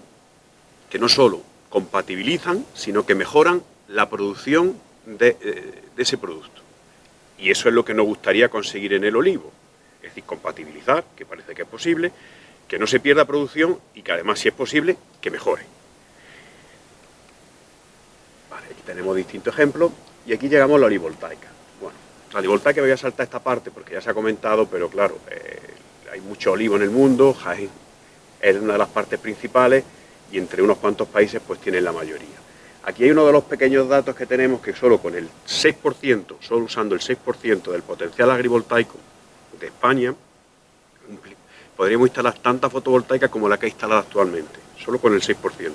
que no solo compatibilizan, sino que mejoran la producción de ese producto. Y eso es lo que nos gustaría conseguir en el olivo. Es decir, compatibilizar, que parece que es posible, que no se pierda producción y que además, si es posible, que mejore. Vale, aquí tenemos distintos ejemplos y aquí llegamos a la olivoltaica. Bueno, la olivoltaica me voy a saltar esta parte porque ya se ha comentado, pero claro, hay mucho olivo en el mundo, Jaén es una de las partes principales y entre unos cuantos países pues tienen la mayoría. Aquí hay uno de los pequeños datos que tenemos que solo con el 6%, solo usando el 6% del potencial agrivoltaico de España, podríamos instalar tanta fotovoltaica como la que hay instalada actualmente, solo con el 6%.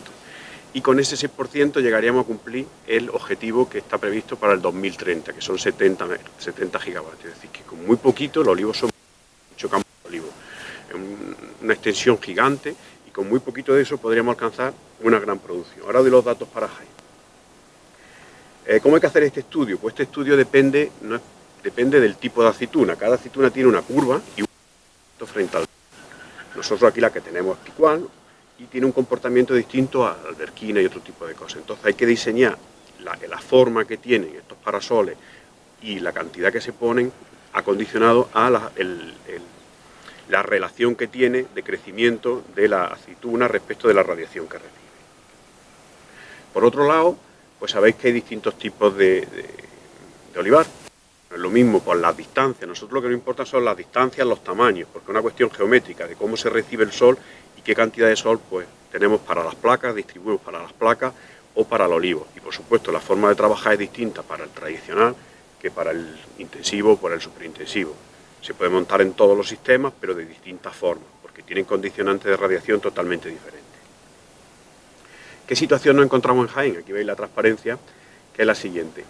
Y con ese 6% llegaríamos a cumplir el objetivo que está previsto para el 2030, que son 70 gigavatios. Es decir, que con muy poquito los olivos son mucho campo de olivo. Es una extensión gigante y con muy poquito de eso podríamos alcanzar una gran producción. Ahora doy los datos para Jaén. ¿Cómo hay que hacer este estudio? Pues este estudio depende del tipo de aceituna. Cada aceituna tiene una curva y un frente al... Nosotros aquí la que tenemos es picual y tiene un comportamiento distinto a alberquina y otro tipo de cosas. Entonces hay que diseñar la forma que tienen estos parasoles y la cantidad que se ponen acondicionado a la relación que tiene de crecimiento de la aceituna respecto de la radiación que recibe. Por otro lado, pues sabéis que hay distintos tipos de olivar. No es lo mismo con las distancias. Nosotros lo que nos importa son las distancias, los tamaños, porque es una cuestión geométrica de cómo se recibe el sol y qué cantidad de sol pues tenemos para las placas, distribuimos para las placas o para el olivo. Y por supuesto la forma de trabajar es distinta para el tradicional que para el intensivo o para el superintensivo. Se puede montar en todos los sistemas, pero de distintas formas, porque tienen condicionantes de radiación totalmente diferentes. ¿Qué situación nos encontramos en Jaén? Aquí veis la transparencia, que es la siguiente.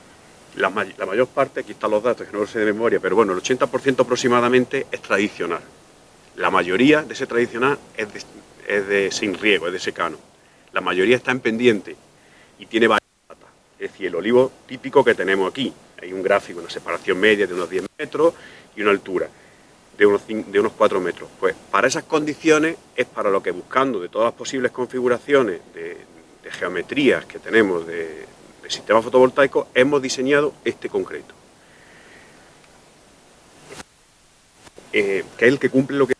La mayor parte, aquí están los datos, que no los sé de memoria, pero bueno, el 80% aproximadamente es tradicional. La mayoría de ese tradicional es de sin riego, es de secano. La mayoría está en pendiente y tiene varias datas. Es decir, el olivo típico que tenemos aquí. Hay un gráfico, una separación media de unos 10 metros y una altura de unos 4 metros. Pues para esas condiciones es para lo que, buscando de todas las posibles configuraciones de geometrías que tenemos de sistema fotovoltaico, hemos diseñado este concreto, que es el que cumple lo que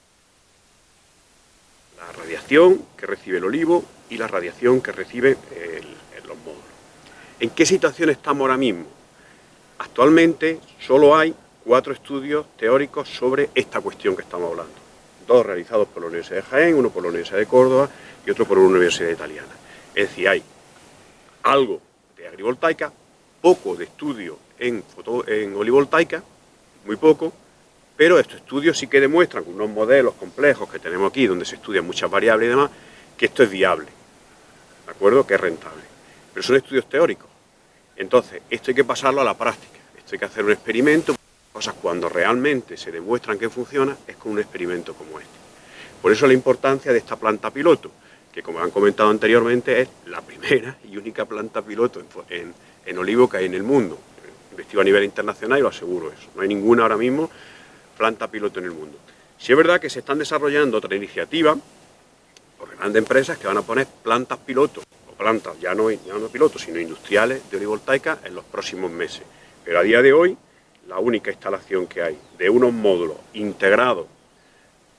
la radiación que recibe el olivo y la radiación que recibe los módulos. ¿En qué situación estamos ahora mismo? Actualmente solo hay 4 estudios teóricos sobre esta cuestión que estamos hablando. 2 realizados por la Universidad de Jaén, uno por la Universidad de Córdoba y otro por una universidad italiana. Es decir, hay algo de agrivoltaica, poco de estudio en olivoltaica, muy poco, pero estos estudios sí que demuestran con unos modelos complejos que tenemos aquí, donde se estudian muchas variables y demás, que esto es viable, ¿de acuerdo? Que es rentable. Pero son estudios teóricos. Entonces, esto hay que pasarlo a la práctica. Esto hay que hacer un experimento. Cosas cuando realmente se demuestran que funciona, es con un experimento como este. Por eso la importancia de esta planta piloto, que como han comentado anteriormente es la primera y única planta piloto en olivo que hay en el mundo. Investigo a nivel internacional y lo aseguro eso. No hay ninguna ahora mismo planta piloto en el mundo. Sí es verdad que se están desarrollando otra iniciativa por grandes empresas que van a poner plantas piloto, o plantas ya no pilotos, sino industriales de olivoltaica en los próximos meses. Pero a día de hoy, la única instalación que hay de unos módulos integrados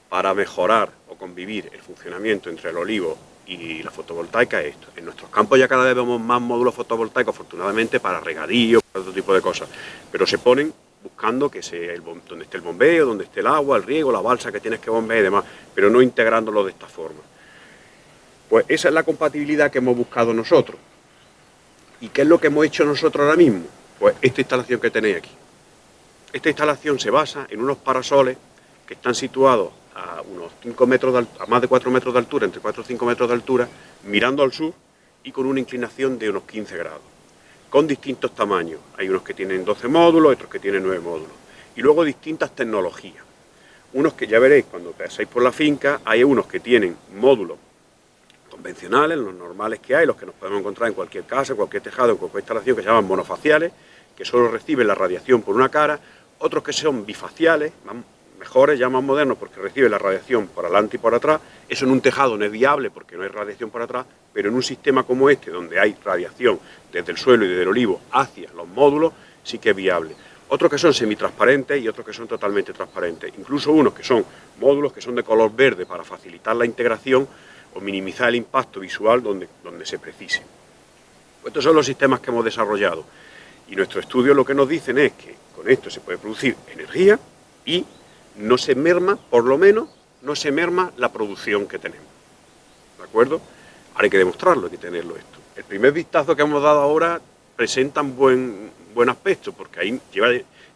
para mejorar o convivir el funcionamiento entre el olivo y la fotovoltaica es esto. En nuestros campos ya cada vez vemos más módulos fotovoltaicos, afortunadamente, para regadío, para otro tipo de cosas, pero se ponen buscando que sea donde esté el bombeo, donde esté el agua, el riego, la balsa que tienes que bombear y demás, pero no integrándolo de esta forma. Pues esa es la compatibilidad que hemos buscado nosotros. ¿Y qué es lo que hemos hecho nosotros ahora mismo? Pues esta instalación que tenéis aquí. Esta instalación se basa en unos parasoles que están situados a unos 5 metros a más de 4 metros de altura, entre 4 y 5 metros de altura, mirando al sur y con una inclinación de unos 15 grados, con distintos tamaños. Hay unos que tienen 12 módulos, otros que tienen 9 módulos. Y luego distintas tecnologías. Unos que ya veréis cuando paséis por la finca, hay unos que tienen módulos convencionales, los normales que hay, los que nos podemos encontrar en cualquier casa, en cualquier tejado, en cualquier instalación, que se llaman monofaciales, que solo reciben la radiación por una cara, otros que son bifaciales, mejores, ya más modernos, porque reciben la radiación por adelante y por atrás. Eso en un tejado no es viable porque no hay radiación por atrás, pero en un sistema como este, donde hay radiación desde el suelo y desde el olivo hacia los módulos, sí que es viable. Otros que son semitransparentes y otros que son totalmente transparentes. Incluso unos que son módulos que son de color verde para facilitar la integración o minimizar el impacto visual donde se precise. Pues estos son los sistemas que hemos desarrollado. Y nuestro estudio lo que nos dicen es que con esto se puede producir energía y no se merma, por lo menos, no se merma la producción que tenemos. ¿De acuerdo? Ahora hay que demostrarlo, hay que tenerlo esto. El primer vistazo que hemos dado ahora presenta un buen aspecto, porque ahí ya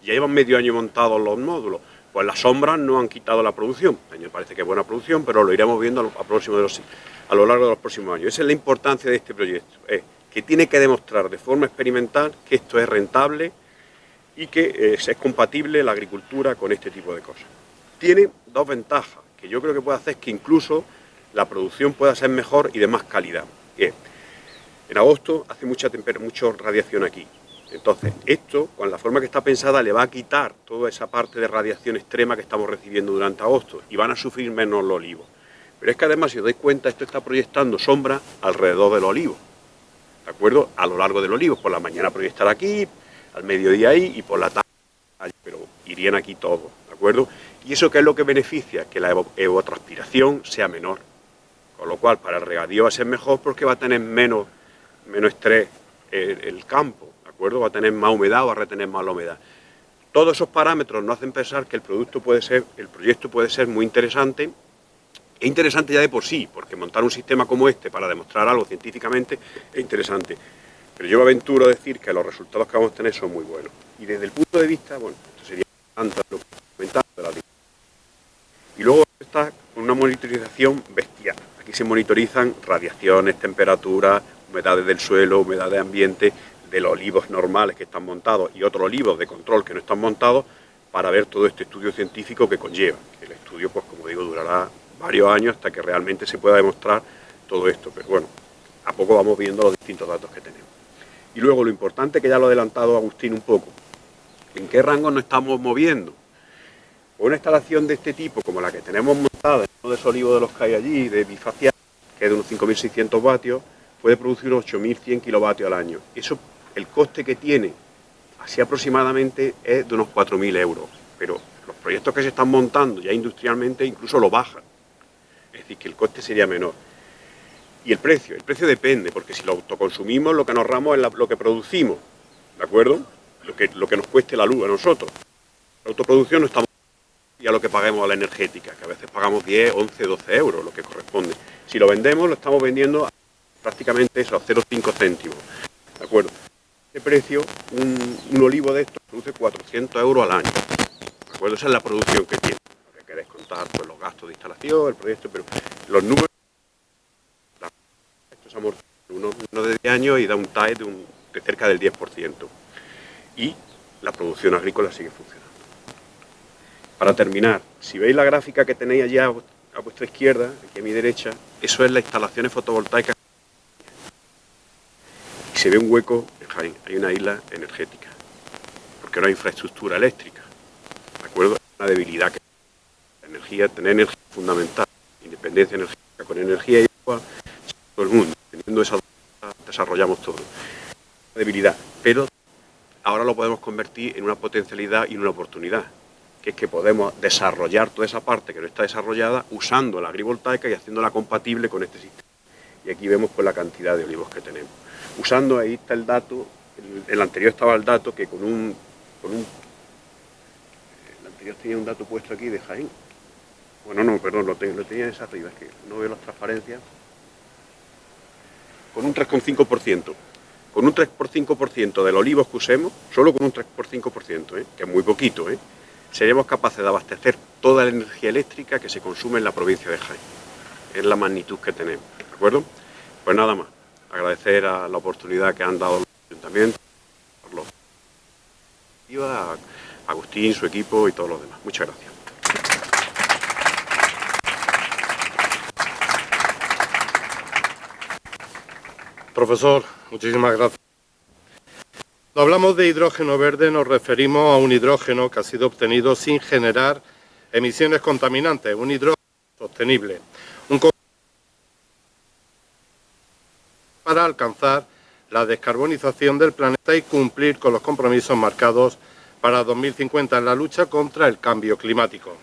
llevan medio año montados los módulos. Pues las sombras no han quitado la producción. A mí me parece que es buena producción, pero lo iremos viendo a lo largo de los próximos años. Esa es la importancia de este proyecto, es que tiene que demostrar de forma experimental que esto es rentable y que es compatible la agricultura con este tipo de cosas. Tiene dos ventajas que yo creo que puede hacer que incluso la producción pueda ser mejor y de más calidad. En agosto hace mucha radiación aquí. Entonces, esto, con la forma que está pensada, le va a quitar toda esa parte de radiación extrema que estamos recibiendo durante agosto y van a sufrir menos los olivos. Pero es que además, si os dais cuenta, esto está proyectando sombra alrededor del olivo, ¿de acuerdo? A lo largo del olivo, por la mañana proyectará aquí, al mediodía ahí y por la tarde allí, pero irían aquí todos, ¿de acuerdo? ¿Y eso qué es lo que beneficia? Que la evapotranspiración sea menor, con lo cual para el regadío va a ser mejor porque va a tener menos estrés el campo, ¿de acuerdo? Va a tener más humedad o va a retener más la humedad. Todos esos parámetros nos hacen pensar que el proyecto puede ser muy interesante. Es interesante ya de por sí, porque montar un sistema como este para demostrar algo científicamente es interesante. Pero yo me aventuro a decir que los resultados que vamos a tener son muy buenos. Y desde el punto de vista, bueno, esto sería tanto lo que comentaba de la. Y luego está con una monitorización bestial. Aquí se monitorizan radiaciones, temperaturas, humedades del suelo, humedades de ambiente, de los olivos normales que están montados y otros olivos de control que no están montados, para ver todo este estudio científico que conlleva. El estudio, pues como digo, durará varios años hasta que realmente se pueda demostrar todo esto. Pero bueno, a poco vamos viendo los distintos datos que tenemos. Y luego lo importante, que ya lo ha adelantado Agustín un poco, ¿en qué rango nos estamos moviendo? Una instalación de este tipo, como la que tenemos montada en uno de esos olivos de los que hay allí, de bifacial, que es de unos 5.600 vatios, puede producir 8.100 kilovatios al año. Eso, el coste que tiene, así aproximadamente, es de unos 4.000 euros. Pero los proyectos que se están montando ya industrialmente incluso lo bajan. Es decir, que el coste sería menor. Y el precio depende, porque si lo autoconsumimos, lo que nos ahorramos es lo que producimos, ¿de acuerdo? Lo que nos cueste la luz a nosotros. La autoproducción no estamos y a lo que paguemos a la energética, que a veces pagamos 10, 11, 12 euros, lo que corresponde. Si lo vendemos, lo estamos vendiendo a prácticamente eso, a 0,5 céntimos, ¿de acuerdo? Este precio, un olivo de estos produce 400 euros al año, ¿de acuerdo? Esa es la producción que tiene. Lo que queréis contar, pues los gastos de instalación, el proyecto, pero los números, esto se amortiza uno de 10 años y da un TAE de cerca del 10%. Y la producción agrícola sigue funcionando. Para terminar, si veis la gráfica que tenéis allá a vuestra izquierda, aquí a mi derecha, eso es las instalaciones fotovoltaicas. Y se ve un hueco en Jaén, hay una isla energética, porque no hay infraestructura eléctrica, ¿de acuerdo? Es una debilidad que tener energía es fundamental, independencia energética, con energía y agua, todo el mundo, teniendo esa desarrollamos todo. Una debilidad, pero ahora lo podemos convertir en una potencialidad y en una oportunidad, que es que podemos desarrollar toda esa parte que no está desarrollada usando la agrivoltaica y haciéndola compatible con este sistema. Y aquí vemos pues la cantidad de olivos que tenemos. Usando, ahí está el dato, el anterior estaba el dato que el anterior tenía un dato puesto aquí de Jaén. Bueno, no, perdón, lo tenía esa arriba, es que no veo las transparencias. Con un 3,5%. Con un 3,5% del olivos que usemos, solo con un 3,5%, que es muy poquito, seríamos capaces de abastecer toda la energía eléctrica que se consume en la provincia de Jaén. Es la magnitud que tenemos, ¿de acuerdo? Pues nada más, agradecer a la oportunidad que han dado los ayuntamientos, a Agustín, su equipo y todos los demás. Muchas gracias. Profesor, muchísimas gracias. Cuando hablamos de hidrógeno verde nos referimos a un hidrógeno que ha sido obtenido sin generar emisiones contaminantes, un hidrógeno sostenible, para alcanzar la descarbonización del planeta y cumplir con los compromisos marcados para 2050 en la lucha contra el cambio climático.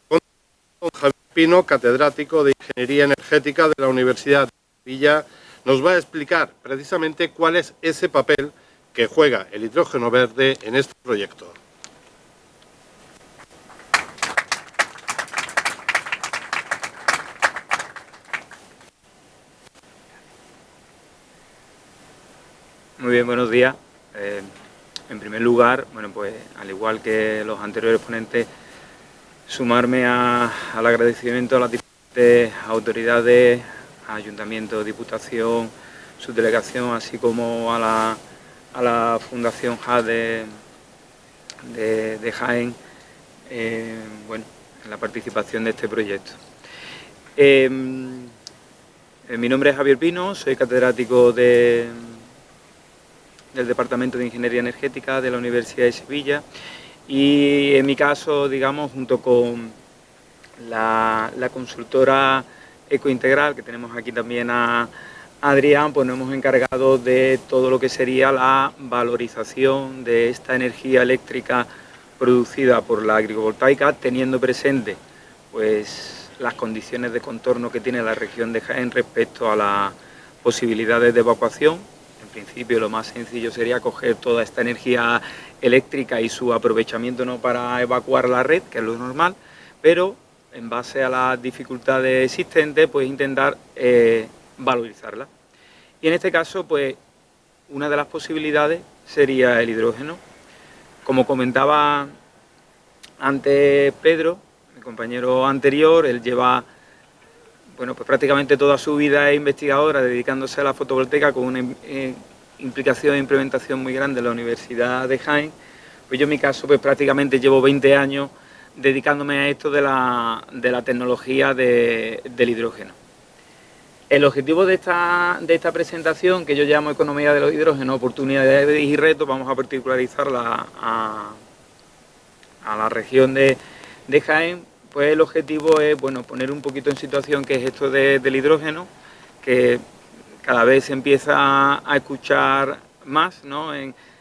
Con Javier Pino, catedrático de Ingeniería Energética de la Universidad de Sevilla, nos va a explicar precisamente cuál es ese papel que juega el hidrógeno verde en este proyecto. Muy bien, buenos días. En primer lugar, bueno, pues al igual que los anteriores ponentes, sumarme al agradecimiento a las diferentes autoridades, Ayuntamiento, Diputación, Subdelegación, así como a la Fundación JAD de Jaén, bueno, en la participación de este proyecto. Mi nombre es Javier Pino, soy catedrático del Departamento de Ingeniería Energética de la Universidad de Sevilla y en mi caso, digamos, junto con la consultora Ecointegral, que tenemos aquí también a Adrián, pues nos hemos encargado de todo lo que sería la valorización de esta energía eléctrica producida por la agrivoltaica, teniendo presente pues las condiciones de contorno que tiene la región de Jaén respecto a las posibilidades de evacuación. En principio lo más sencillo sería coger toda esta energía eléctrica y su aprovechamiento no para evacuar la red, que es lo normal, pero en base a las dificultades existentes, pues intentar valorizarla. Y en este caso, pues una de las posibilidades sería el hidrógeno. Como comentaba antes Pedro, mi compañero anterior, él lleva bueno, pues prácticamente toda su vida es investigadora, dedicándose a la fotovoltaica con una implicación e implementación muy grande en la Universidad de Jaén. Pues yo en mi caso pues prácticamente llevo 20 años dedicándome a esto de la tecnología del hidrógeno. El objetivo de esta presentación, que yo llamo Economía de los Hidrógenos, oportunidades y retos, vamos a particularizarla a la región de Jaén. Pues el objetivo es, bueno, poner un poquito en situación qué es esto del hidrógeno, que cada vez se empieza a escuchar más, ¿no?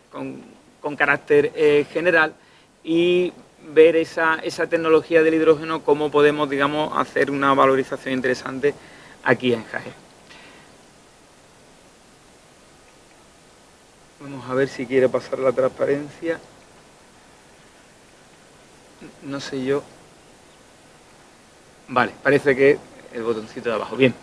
con carácter general, y ver esa tecnología del hidrógeno, cómo podemos, digamos, hacer una valorización interesante aquí en Jaén. Vamos a ver si quiere pasar la transparencia. No sé yo. Vale, parece que el botoncito de abajo. Bien,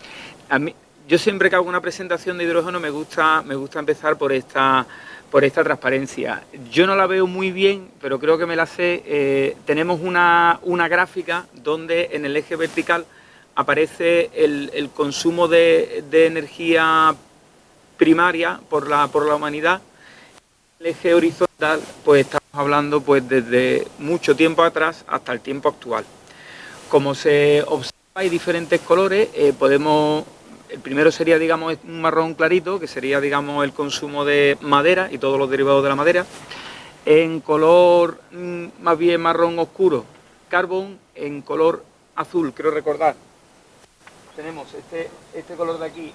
yo siempre que hago una presentación de hidrógeno me gusta empezar por esta transparencia. Yo no la veo muy bien, pero creo que me la sé. Tenemos una gráfica donde en el eje vertical aparece el consumo de energía primaria por la humanidad. El eje horizontal, pues estamos hablando pues desde mucho tiempo atrás hasta el tiempo actual. Como se observa, hay diferentes colores. El primero sería, digamos, un marrón clarito, que sería, digamos, el consumo de madera y todos los derivados de la madera. En color más bien marrón oscuro, carbón. En color azul, creo recordar, tenemos este color de aquí,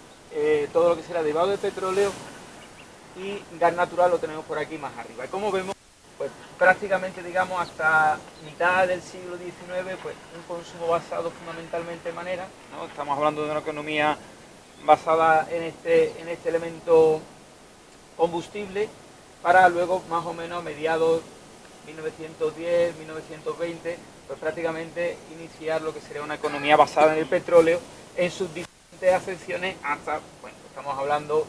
todo lo que será derivado de petróleo, y gas natural lo tenemos por aquí más arriba. Y como vemos, pues prácticamente, digamos, hasta mitad del siglo XIX, pues un consumo basado fundamentalmente en madera, ¿no? Estamos hablando de una economía basada en este elemento combustible, para luego, más o menos, mediados 1910, 1920, pues prácticamente iniciar lo que sería una economía basada en el petróleo en sus diferentes acepciones hasta, bueno, estamos hablando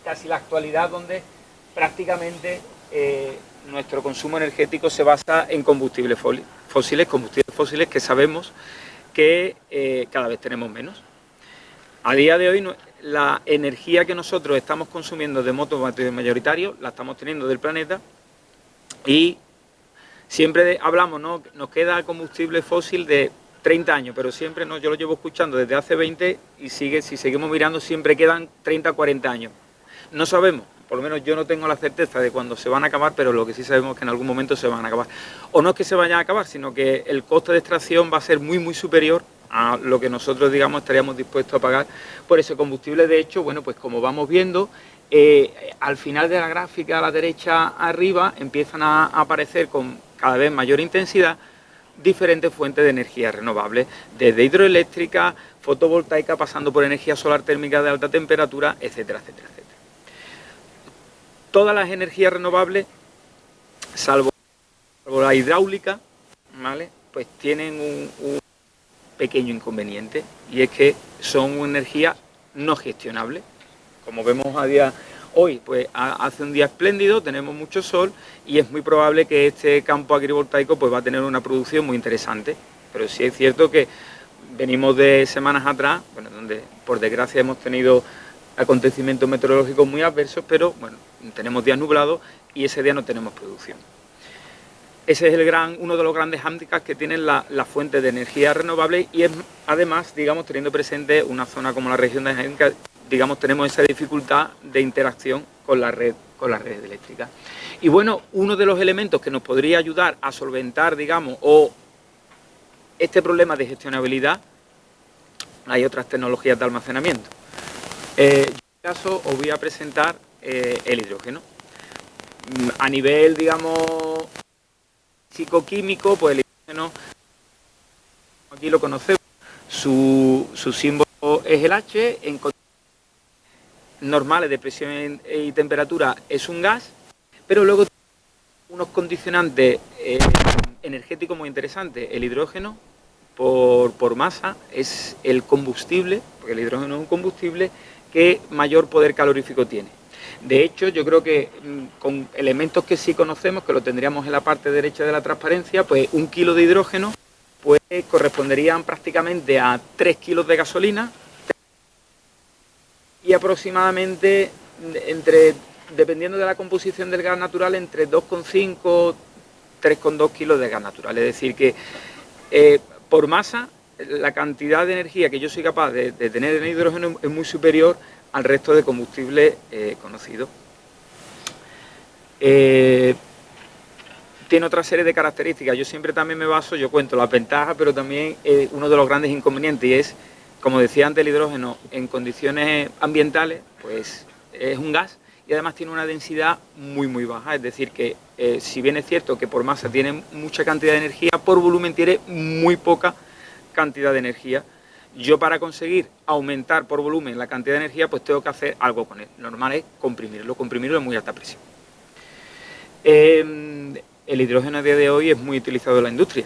casi la actualidad, donde prácticamente nuestro consumo energético se basa en combustibles fósiles que sabemos que cada vez tenemos menos. A día de hoy, la energía que nosotros estamos consumiendo de modo mayoritario la estamos teniendo del planeta, y siempre hablamos, ¿no? Nos queda combustible fósil de 30 años, pero siempre, ¿no? Yo lo llevo escuchando desde hace 20 y si seguimos mirando siempre quedan 30 o 40 años. No sabemos por lo menos yo no tengo la certeza de cuándo se van a acabar, pero lo que sí sabemos es que en algún momento se van a acabar. O no es que se vayan a acabar, sino que el coste de extracción va a ser muy superior a lo que nosotros, digamos, estaríamos dispuestos a pagar por ese combustible. De hecho, bueno, pues como vamos viendo, al final de la gráfica, a la derecha arriba, empiezan a aparecer con cada vez mayor intensidad diferentes fuentes de energía renovable, desde hidroeléctrica, fotovoltaica, pasando por energía solar térmica de alta temperatura, etcétera, etcétera, etcétera. Todas las energías renovables, salvo la hidráulica, ¿vale?, pues tienen un pequeño inconveniente, y es que son energías no gestionables. Como vemos a día hoy, pues hace un día espléndido, tenemos mucho sol y es muy probable que este campo agrivoltaico pues va a tener una producción muy interesante. Pero sí es cierto que venimos de semanas atrás, bueno, donde por desgracia hemos tenido acontecimientos meteorológicos muy adversos, pero bueno, tenemos días nublados y ese día no tenemos producción. Ese es uno de los grandes hándicaps que tienen las fuentes de energía renovable, y es además, digamos, teniendo presente una zona como la región de Jaén, que, digamos, tenemos esa dificultad de interacción con la red eléctrica. Y bueno, uno de los elementos que nos podría ayudar a solventar, digamos, este problema de gestionabilidad, hay otras tecnologías de almacenamiento. En este caso os voy a presentar el hidrógeno. A nivel, digamos, psicoquímico, pues el hidrógeno, aquí lo conocemos, su símbolo es el H, en condiciones normales de presión y temperatura es un gas, pero luego tiene unos condicionantes energéticos muy interesantes. El hidrógeno, por masa, es el combustible, porque el hidrógeno es un combustible que mayor poder calorífico tiene. De hecho, yo creo que con elementos que sí conocemos, que lo tendríamos en la parte derecha de la transparencia, pues 1 kilo de hidrógeno pues corresponderían prácticamente a 3 kilos de gasolina y aproximadamente, dependiendo de la composición del gas natural, entre 2,5 3,2 kilos de gas natural. Es decir, que por masa, la cantidad de energía que yo soy capaz de tener en el hidrógeno es muy superior al resto de combustibles conocidos. Tiene otra serie de características. Yo siempre también me baso, yo cuento las ventajas, pero también uno de los grandes inconvenientes, y es, como decía antes, el hidrógeno en condiciones ambientales, pues es un gas y además tiene una densidad muy baja. Es decir, que si bien es cierto que por masa tiene mucha cantidad de energía, por volumen tiene muy poca cantidad de energía. Yo, para conseguir aumentar por volumen la cantidad de energía, pues tengo que hacer algo con él. Lo normal es comprimirlo en muy alta presión. El hidrógeno a día de hoy es muy utilizado en la industria.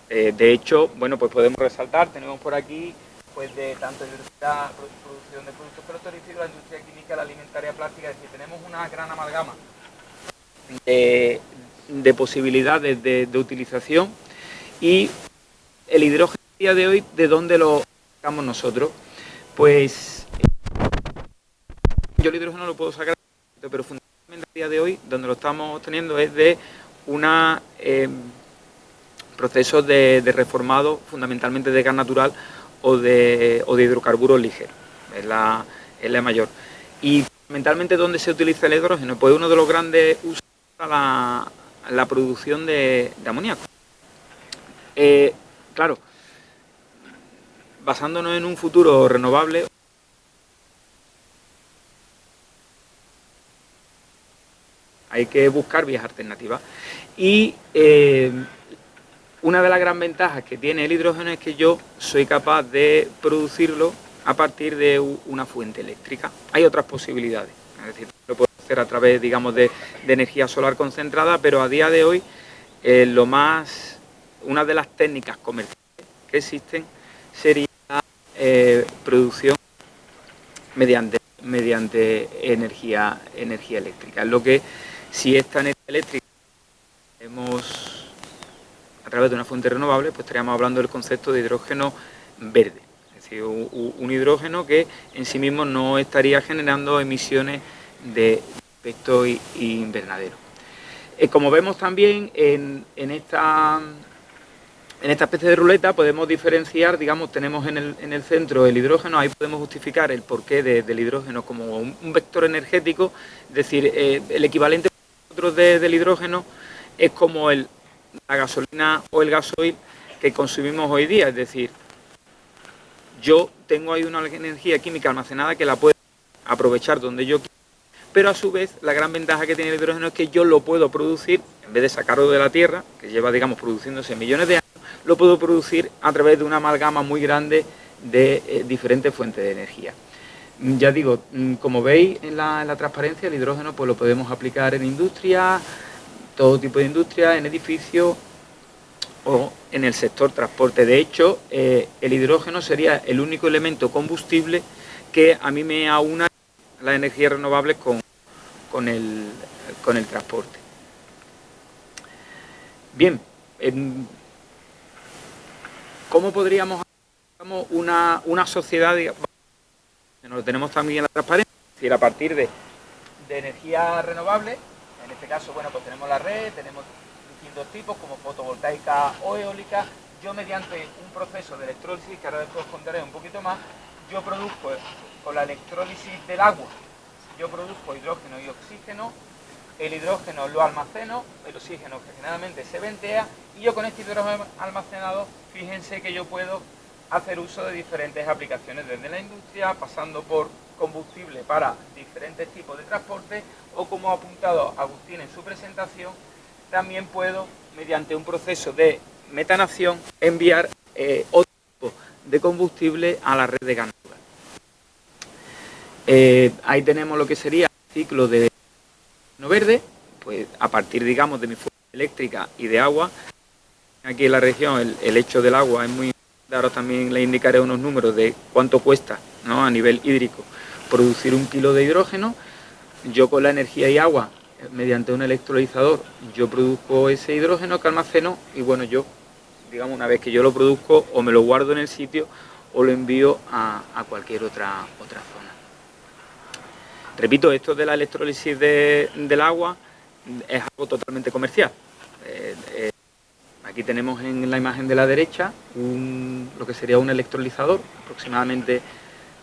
De hecho, bueno, pues podemos resaltar, tenemos por aquí, pues de tanto la producción de productos petroleíferos, la industria química, la alimentaria, plástica, es decir, tenemos una gran amalgama de posibilidades de utilización. Y el hidrógeno a día de hoy, ¿de dónde lo sacamos nosotros? Pues yo el hidrógeno lo puedo sacar, pero fundamentalmente a día de hoy, donde lo estamos obteniendo es de procesos de reformado, fundamentalmente de gas natural o de hidrocarburos ligeros. Es la mayor. Y fundamentalmente, ¿dónde se utiliza el hidrógeno? Pues uno de los grandes usos para la producción de amoníaco. Claro, basándonos en un futuro renovable, hay que buscar vías alternativas. Y una de las gran ventajas que tiene el hidrógeno es que yo soy capaz de producirlo a partir de una fuente eléctrica. Hay otras posibilidades, es decir, lo puedo hacer a través, digamos, de energía solar concentrada, pero a día de hoy una de las técnicas comerciales que existen sería producción mediante energía eléctrica. Es lo que, si esta energía eléctrica tenemos a través de una fuente renovable, pues estaríamos hablando del concepto de hidrógeno verde. Es decir, un hidrógeno que en sí mismo no estaría generando emisiones de efecto invernadero. Como vemos también en En esta especie de ruleta podemos diferenciar, digamos, tenemos en el centro el hidrógeno, ahí podemos justificar el porqué del hidrógeno como un vector energético, es decir, el equivalente para nosotros del hidrógeno es como la gasolina o el gasoil que consumimos hoy día, es decir, yo tengo ahí una energía química almacenada que la puedo aprovechar donde yo quiera, pero a su vez la gran ventaja que tiene el hidrógeno es que yo lo puedo producir, en vez de sacarlo de la Tierra, que lleva, digamos, produciéndose millones de años, lo puedo producir a través de una amalgama muy grande de diferentes fuentes de energía. Ya digo, como veis en la transparencia, el hidrógeno pues lo podemos aplicar en industria, todo tipo de industria, en edificios o en el sector transporte. De hecho, el hidrógeno sería el único elemento combustible que a mí me aúna las energías renovables con el transporte. Bien, ¿cómo podríamos hacer una sociedad, digamos, lo tenemos también en la transparencia, es decir, a partir de energías renovables? En este caso, bueno, pues tenemos la red, tenemos distintos tipos como fotovoltaica o eólica. Yo mediante un proceso de electrólisis, que ahora después os contaré un poquito más, yo produzco con la electrólisis del agua, yo produzco hidrógeno y oxígeno, el hidrógeno lo almaceno, el oxígeno que generalmente se ventea, y yo con este hidrógeno almacenado, fíjense que yo puedo hacer uso de diferentes aplicaciones desde la industria, pasando por combustible para diferentes tipos de transporte, o como ha apuntado Agustín en su presentación, también puedo, mediante un proceso de metanación, enviar otro tipo de combustible a la red de gas natural. Ahí tenemos lo que sería el ciclo de hidrógeno verde, pues a partir, digamos, de mi fuente eléctrica y de agua. Aquí en la región el hecho del agua es muy... Ahora también le indicaré unos números de cuánto cuesta, ¿no?, a nivel hídrico producir 1 kilo de hidrógeno. Yo con la energía y agua, mediante un electrolizador, yo produzco ese hidrógeno que almaceno y bueno, yo, digamos, una vez que yo lo produzco, o me lo guardo en el sitio o lo envío a cualquier otra zona. Repito, esto de la electrólisis del agua es algo totalmente comercial. Aquí tenemos en la imagen de la derecha lo que sería un electrolizador, aproximadamente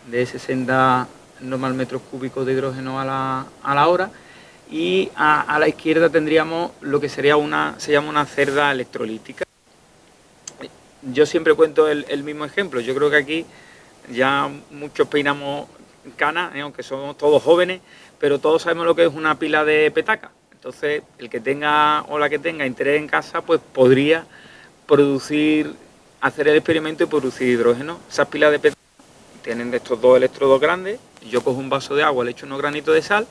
de 60 normal metros cúbicos de hidrógeno a la hora, y a la izquierda tendríamos lo que sería se llama una cerda electrolítica. Yo siempre cuento el mismo ejemplo. Yo creo que aquí ya muchos peinamos canas, aunque somos todos jóvenes, pero todos sabemos lo que es una pila de petaca. Entonces, el que tenga o la que tenga interés en casa, pues podría hacer el experimento y producir hidrógeno. Esas pilas de petaca tienen estos dos electrodos grandes. Yo cojo un vaso de agua, le echo unos granitos de sal.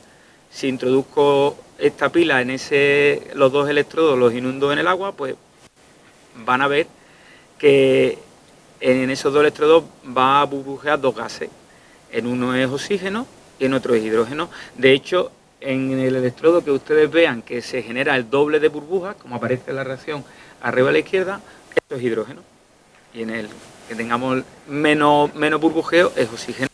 Si introduzco esta pila en los dos electrodos, los inundo en el agua, pues van a ver que en esos dos electrodos va a burbujear dos gases. En uno es oxígeno y en otro es hidrógeno. De hecho, en el electrodo que ustedes vean que se genera el doble de burbujas, como aparece en la reacción arriba a la izquierda, esto es hidrógeno. Y en el que tengamos menos burbujeo es oxígeno.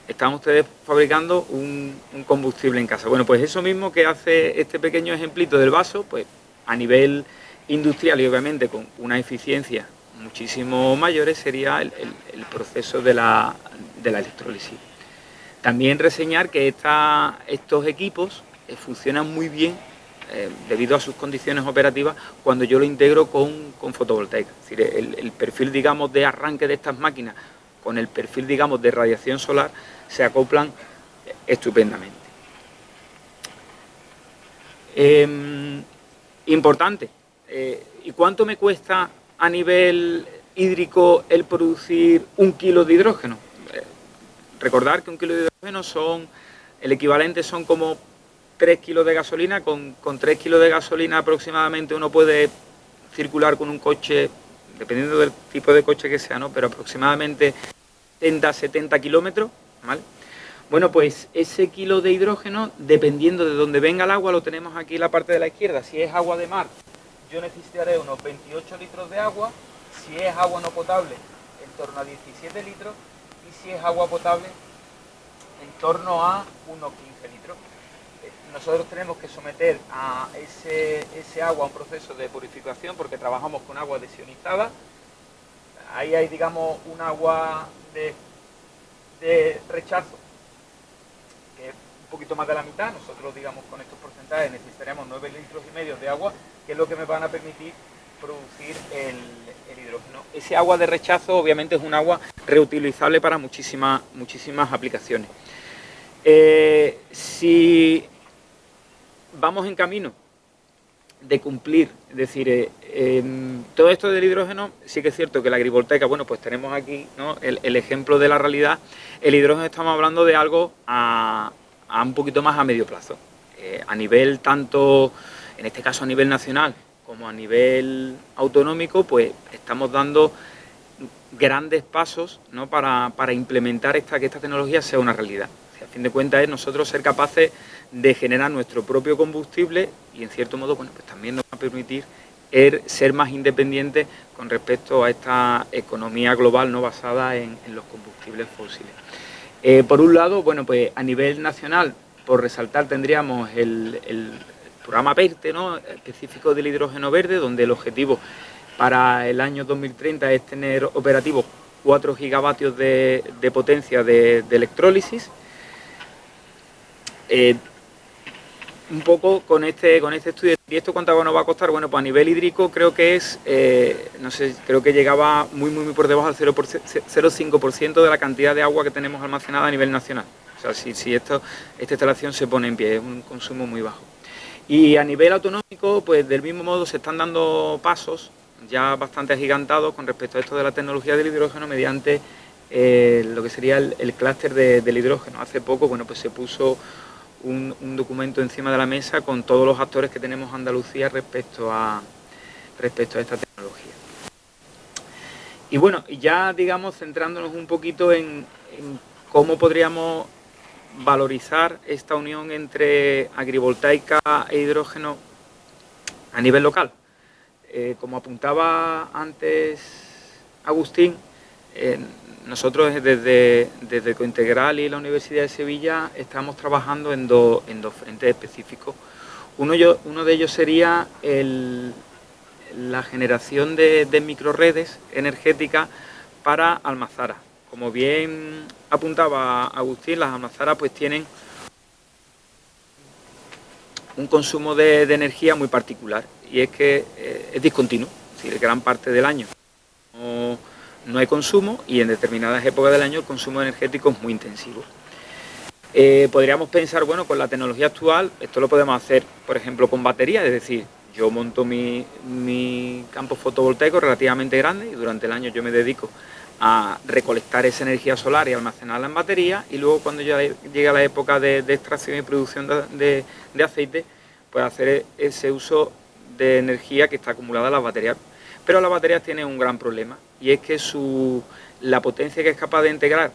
Están ustedes fabricando un combustible en casa. Bueno, pues eso mismo que hace este pequeño ejemplito del vaso, pues a nivel industrial y obviamente con una eficiencia muchísimo mayores, sería el proceso de la electrólisis. También reseñar que estos equipos funcionan muy bien debido a sus condiciones operativas cuando yo lo integro con fotovoltaica. Es decir, el perfil, digamos, de arranque de estas máquinas con el perfil, digamos, de radiación solar se acoplan estupendamente. Importante. ¿Y cuánto me cuesta a nivel hídrico el producir 1 kilo de hidrógeno? Recordar que 1 kilo de hidrógeno el equivalente son como 3 kilos de gasolina. Con 3 kilos de gasolina aproximadamente uno puede circular con un coche, dependiendo del tipo de coche que sea, ¿no?, pero aproximadamente 70 kilómetros, ¿vale? Bueno, pues ese kilo de hidrógeno, dependiendo de dónde venga el agua, lo tenemos aquí en la parte de la izquierda. Si es agua de mar, yo necesitaré unos 28 litros de agua. Si es agua no potable, en torno a 17 litros. Y si es agua potable, en torno a unos 15 litros. nosotros tenemos que someter a ese agua a un proceso de purificación porque trabajamos con agua desionizada. Ahí hay, digamos, un agua de rechazo, que es un poquito más de la mitad. Nosotros, digamos, con estos porcentajes necesitaremos 9,5 litros de agua, que es lo que me van a permitir producir el hidrógeno. Ese agua de rechazo, obviamente, es un agua reutilizable para muchísimas aplicaciones. Si vamos en camino de cumplir, es decir, todo esto del hidrógeno, sí que es cierto que la agrivoltaica, bueno, pues tenemos aquí, ¿no?, el ejemplo de la realidad. El hidrógeno estamos hablando de algo a un poquito más a medio plazo, a nivel tanto, en este caso a nivel nacional, como a nivel autonómico, pues estamos dando grandes pasos, ¿no?, para implementar que esta tecnología sea una realidad. O sea, a fin de cuentas es nosotros ser capaces de generar nuestro propio combustible y en cierto modo, bueno, pues también nos va a permitir ser más independientes con respecto a esta economía global no basada en los combustibles fósiles. Por un lado, bueno, pues a nivel nacional, por resaltar, tendríamos el programa PERTE, ¿no?, específico del hidrógeno verde, donde el objetivo para el año 2030 es tener operativos 4 gigavatios de potencia de electrólisis. Un poco con este estudio. ¿Y esto cuánto agua nos va a costar? Bueno, pues a nivel hídrico creo que es, no sé, creo que llegaba muy por debajo del 0,5% de la cantidad de agua que tenemos almacenada a nivel nacional. O sea, si esta instalación se pone en pie, es un consumo muy bajo. Y a nivel autonómico, pues del mismo modo se están dando pasos ya bastante agigantados con respecto a esto de la tecnología del hidrógeno mediante lo que sería el clúster del hidrógeno. Hace poco, bueno, pues se puso un documento encima de la mesa con todos los actores que tenemos en Andalucía respecto a esta tecnología. Y bueno, ya digamos centrándonos un poquito en cómo podríamos valorizar esta unión entre agrivoltaica e hidrógeno a nivel local. Como apuntaba antes Agustín, nosotros desde Cointegral y la Universidad de Sevilla estamos trabajando en dos frentes específicos. Uno de ellos sería la generación de microrredes energéticas para almazaras. Como bien apuntaba Agustín, las almazaras pues tienen un consumo de energía muy particular y es que es discontinuo, es decir, gran parte del año no hay consumo y en determinadas épocas del año el consumo energético es muy intensivo. Podríamos pensar, bueno, con la tecnología actual esto lo podemos hacer, por ejemplo, con baterías, es decir, yo monto mi campo fotovoltaico relativamente grande y durante el año yo me dedico a recolectar esa energía solar y almacenarla en baterías y luego cuando ya llega la época de extracción y producción de aceite, pues hacer ese uso de energía que está acumulada en las baterías. Pero las baterías tienen un gran problema y es que la potencia que es capaz de integrar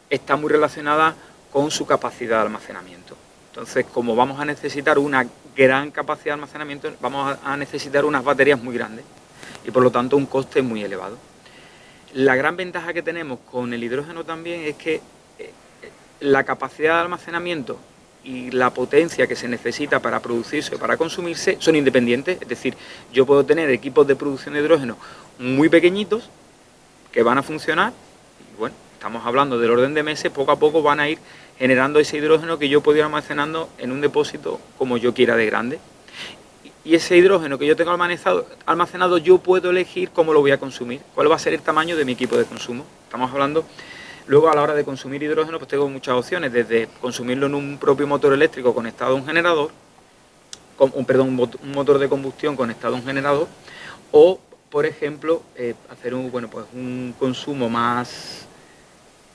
está muy relacionada con su capacidad de almacenamiento. Entonces, como vamos a necesitar una gran capacidad de almacenamiento, vamos a necesitar unas baterías muy grandes y por lo tanto un coste muy elevado. La gran ventaja que tenemos con el hidrógeno también es que la capacidad de almacenamiento y la potencia que se necesita para producirse o para consumirse son independientes, es decir, yo puedo tener equipos de producción de hidrógeno muy pequeñitos que van a funcionar y bueno, estamos hablando del orden de meses, poco a poco van a ir generando ese hidrógeno que yo puedo ir almacenando en un depósito como yo quiera de grande. Y ese hidrógeno que yo tengo almacenado, yo puedo elegir cómo lo voy a consumir, cuál va a ser el tamaño de mi equipo de consumo. Estamos hablando, luego a la hora de consumir hidrógeno, pues tengo muchas opciones, desde consumirlo en un propio motor eléctrico conectado a un generador, un motor de combustión conectado a un generador, o, por ejemplo, hacer un consumo más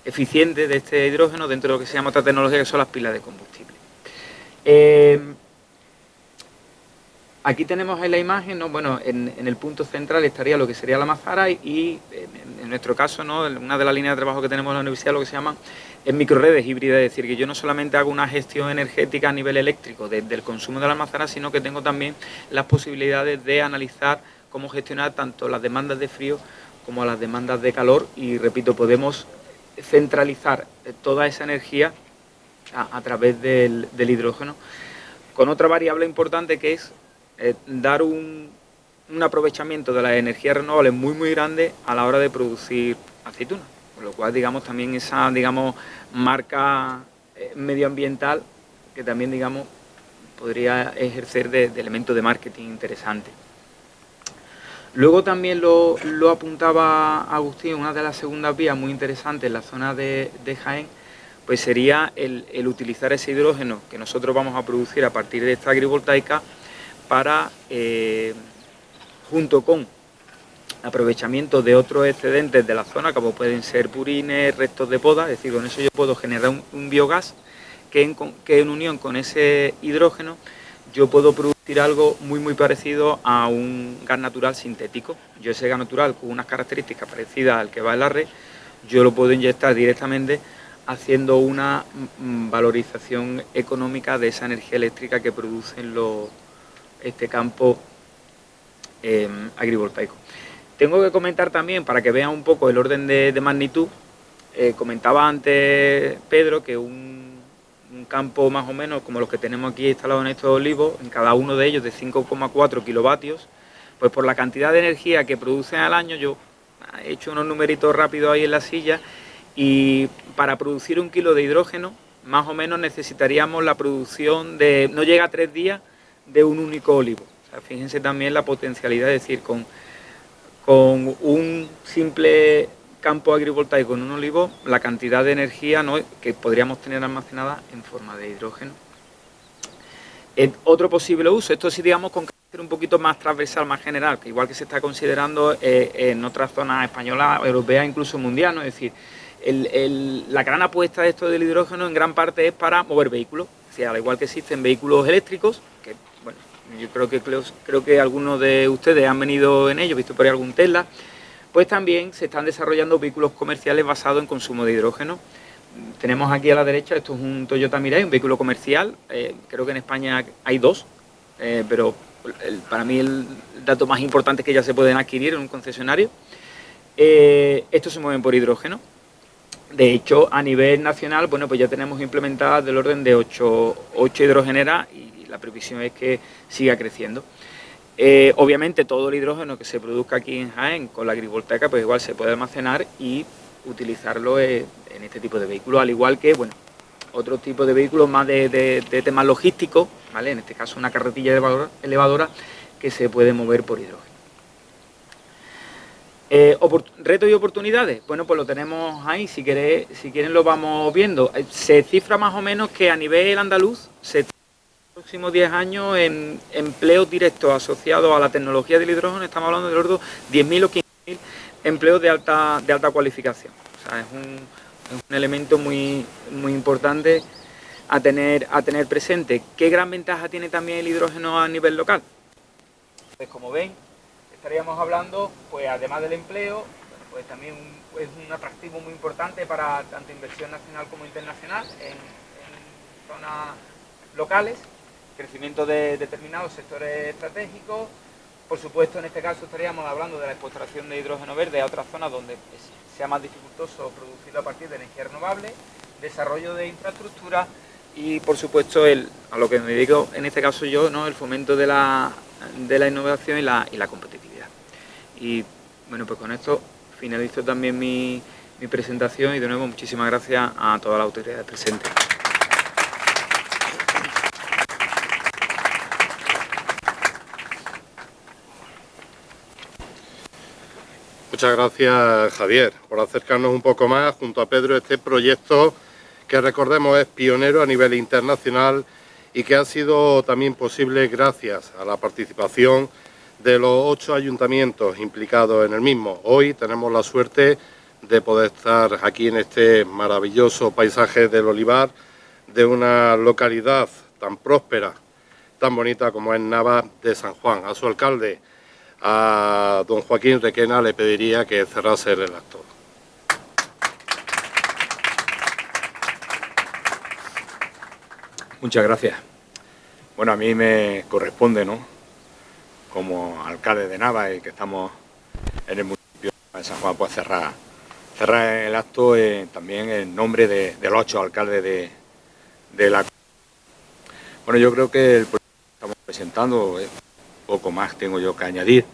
eficiente de este hidrógeno dentro de lo que se llama otra tecnología que son las pilas de combustible. Aquí tenemos en la imagen, ¿no? Bueno, en el punto central estaría lo que sería la mazara y en nuestro caso, ¿no?, una de las líneas de trabajo que tenemos en la universidad, lo que se llaman es microredes híbridas, es decir, que yo no solamente hago una gestión energética a nivel eléctrico del consumo de la almazara, sino que tengo también las posibilidades de analizar cómo gestionar tanto las demandas de frío como las demandas de calor y, repito, podemos centralizar toda esa energía a través del hidrógeno. con otra variable importante que es dar un aprovechamiento de las energías renovables muy grande a la hora de producir aceituna, con lo cual, digamos, también esa, digamos, marca medioambiental que también, digamos, podría ejercer de elemento de marketing interesante. Luego también lo apuntaba Agustín, una de las segundas vías muy interesantes en la zona de Jaén, pues sería el utilizar ese hidrógeno que nosotros vamos a producir a partir de esta agrivoltaica para, junto con aprovechamiento de otros excedentes de la zona, como pueden ser purines, restos de poda, es decir, con eso yo puedo generar un biogás que en unión con ese hidrógeno yo puedo producir algo muy parecido a un gas natural sintético. Yo ese gas natural con unas características parecidas al que va en la red, yo lo puedo inyectar directamente haciendo una valorización económica de esa energía eléctrica que producen este campo agrivoltaico. Tengo que comentar también, para que vean un poco el orden de magnitud, comentaba antes Pedro que un campo más o menos como los que tenemos aquí instalados en estos olivos, en cada uno de ellos de 5,4 kilovatios, pues por la cantidad de energía que producen al año, yo he hecho unos numeritos rápidos ahí en la silla, y para producir 1 kilo de hidrógeno, más o menos necesitaríamos la producción de, no llega a 3 días, de un único olivo. O sea, fíjense también la potencialidad, es decir, con un simple campo agrivoltaico en un olivo, la cantidad de energía, ¿no?, que podríamos tener almacenada en forma de hidrógeno. Otro posible uso, esto sí, digamos, con carácter un poquito más transversal, más general, que igual que se está considerando en otras zonas españolas, europeas, incluso mundial, ¿no? Es decir, la gran apuesta de esto del hidrógeno en gran parte es para mover vehículos. O sea, al igual que existen vehículos eléctricos, que bueno, yo creo que algunos de ustedes han venido en ellos, visto por ahí algún Tesla, pues también se están desarrollando vehículos comerciales basados en consumo de hidrógeno. Tenemos aquí a la derecha, esto es un Toyota Mirai, un vehículo comercial, creo que en España hay 2, pero para mí el dato más importante es que ya se pueden adquirir en un concesionario. Estos se mueven por hidrógeno. De hecho, a nivel nacional, bueno, pues ya tenemos implementadas del orden de 8 hidrogeneras y la previsión es que siga creciendo. Obviamente todo el hidrógeno que se produzca aquí en Jaén con la agrivoltaica, pues igual se puede almacenar y utilizarlo en este tipo de vehículos, al igual que, bueno, otro tipo de vehículos más de temas logísticos, ¿vale? En este caso una carretilla elevadora que se puede mover por hidrógeno. Retos y oportunidades, bueno, pues lo tenemos ahí, si quieren lo vamos viendo. Se cifra más o menos que a nivel andaluz se en los próximos 10 años en empleos directos asociados a la tecnología del hidrógeno, estamos hablando del orden de 10.000 o 15.000 empleos de alta cualificación. O sea, es un elemento muy importante a tener presente. ¿Qué gran ventaja tiene también el hidrógeno a nivel local? Pues como ven, estaríamos hablando, pues además del empleo, pues también es un atractivo muy importante para tanto inversión nacional como internacional en zonas locales, crecimiento de determinados sectores estratégicos. Por supuesto, en este caso estaríamos hablando de la exportación de hidrógeno verde a otras zonas donde sea más dificultoso producirlo a partir de energía renovable, desarrollo de infraestructura y, por supuesto, a lo que me dedico en este caso yo, ¿no?, el fomento de la innovación y la competitividad. Y bueno, pues con esto finalizo también mi presentación y de nuevo muchísimas gracias a todas las autoridades presentes. Muchas gracias, Javier, por acercarnos un poco más junto a Pedro este proyecto que, recordemos, es pionero a nivel internacional y que ha sido también posible gracias a la participación de los 8 ayuntamientos implicados en el mismo. Hoy tenemos la suerte de poder estar aquí en este maravilloso paisaje del olivar de una localidad tan próspera, tan bonita como es Navas de San Juan. A su alcalde, a don Joaquín Requena, le pediría que cerrase el acto. Muchas gracias. Bueno, a mí me corresponde, ¿no?, como alcalde de Navas y que estamos en el municipio de San Juan, pues cerrar el acto también en nombre de los 8 alcaldes de la... Bueno, yo creo que el proyecto que estamos presentando, poco más tengo yo que añadir,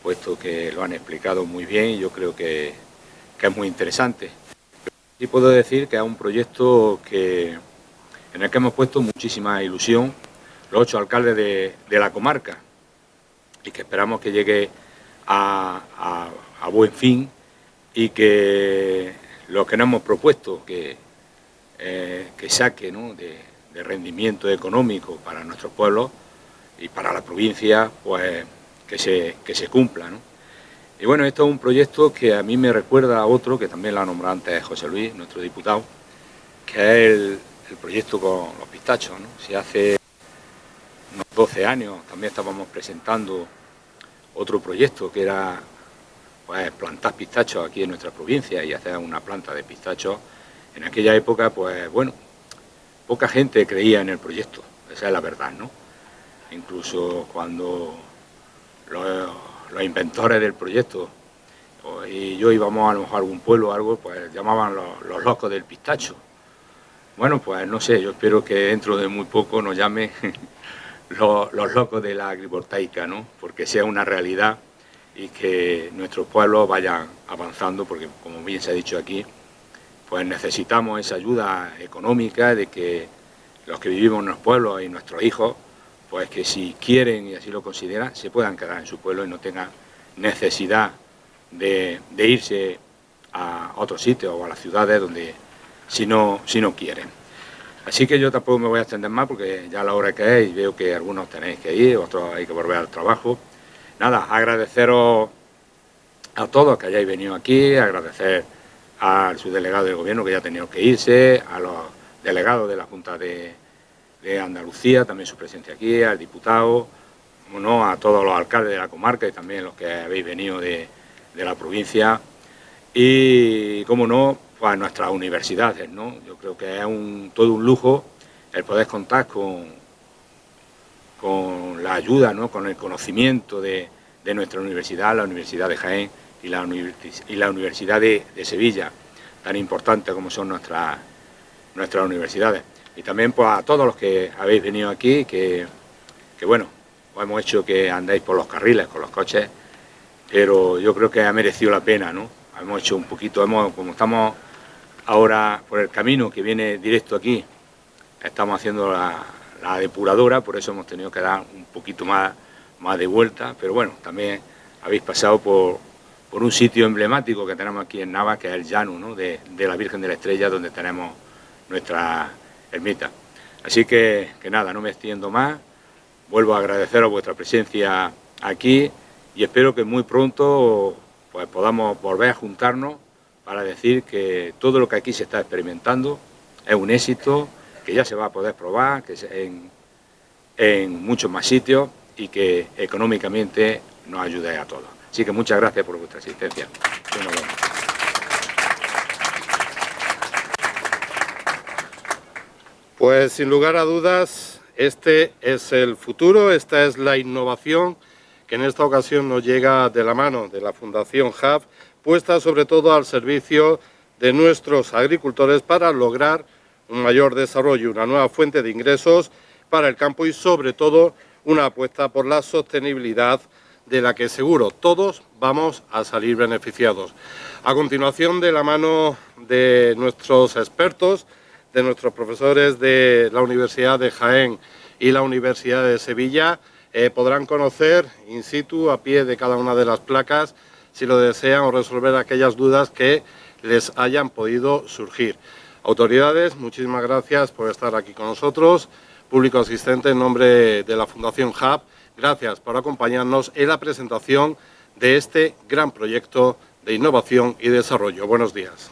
puesto que lo han explicado muy bien y yo creo que es muy interesante. Y puedo decir que es un proyecto en el que hemos puesto muchísima ilusión los 8 alcaldes de la comarca y que esperamos que llegue a buen fin y que lo que nos hemos propuesto que saque, ¿no?, de rendimiento económico para nuestros pueblos y para la provincia, pues que se cumpla, ¿no? Y bueno, esto es un proyecto que a mí me recuerda a otro, que también lo ha nombrado antes José Luis, nuestro diputado, que es el proyecto con los pistachos, ¿no? Si hace unos 12 años también estábamos presentando otro proyecto que era, pues, plantar pistachos aquí en nuestra provincia y hacer una planta de pistachos. En aquella época, pues bueno, poca gente creía en el proyecto, esa es la verdad, ¿no? Incluso cuando los inventores del proyecto y yo íbamos a lo mejor a algún pueblo o algo, pues llamaban los locos del pistacho. Bueno, pues no sé, yo espero que dentro de muy poco nos llamen los locos de la agrivoltaica, ¿no? Porque sea una realidad y que nuestros pueblos vayan avanzando, porque como bien se ha dicho aquí, pues necesitamos esa ayuda económica de que los que vivimos en los pueblos y nuestros hijos, pues que si quieren y así lo consideran, se puedan quedar en su pueblo y no tengan necesidad de irse a otros sitios o a las ciudades donde si no quieren. Así que yo tampoco me voy a extender más porque ya la hora que es y veo que algunos tenéis que ir, otros hay que volver al trabajo. Nada, agradeceros a todos que hayáis venido aquí, agradecer al subdelegado del Gobierno que ya ha tenido que irse, a los delegados de la Junta de Andalucía, también su presencia aquí, al diputado, como no, a todos los alcaldes de la comarca y también los que habéis venido de la provincia y, como no, pues a nuestras universidades, ¿no? Yo creo que es todo un lujo el poder contar con la ayuda, ¿no?, con el conocimiento de nuestra universidad, la Universidad de Jaén y la Universidad de Sevilla, tan importante como son nuestras universidades. Y también, pues, a todos los que habéis venido aquí, que bueno, os hemos hecho que andéis por los carriles con los coches, pero yo creo que ha merecido la pena, ¿no? Hemos hecho un poquito, como estamos ahora por el camino que viene directo aquí, estamos haciendo la depuradora, por eso hemos tenido que dar un poquito más de vuelta, pero bueno, también habéis pasado por un sitio emblemático que tenemos aquí en Navas, que es el llano, ¿no?, de la Virgen de la Estrella, donde tenemos nuestra ermita. Así que nada, no me extiendo más, vuelvo a agradeceros vuestra presencia aquí y espero que muy pronto, pues, podamos volver a juntarnos para decir que todo lo que aquí se está experimentando es un éxito, que ya se va a poder probar, que en muchos más sitios y que económicamente nos ayude a todos. Así que muchas gracias por vuestra asistencia. Nos vemos. Pues sin lugar a dudas, este es el futuro, esta es la innovación que en esta ocasión nos llega de la mano de la Fundación Hub, puesta sobre todo al servicio de nuestros agricultores para lograr un mayor desarrollo, una nueva fuente de ingresos para el campo y sobre todo una apuesta por la sostenibilidad de la que seguro todos vamos a salir beneficiados. A continuación, de la mano de nuestros expertos, de nuestros profesores de la Universidad de Jaén y la Universidad de Sevilla, podrán conocer in situ, a pie de cada una de las placas, si lo desean, o resolver aquellas dudas que les hayan podido surgir. Autoridades, muchísimas gracias por estar aquí con nosotros. Público asistente, en nombre de la Fundación Hub, gracias por acompañarnos en la presentación de este gran proyecto de innovación y desarrollo. Buenos días.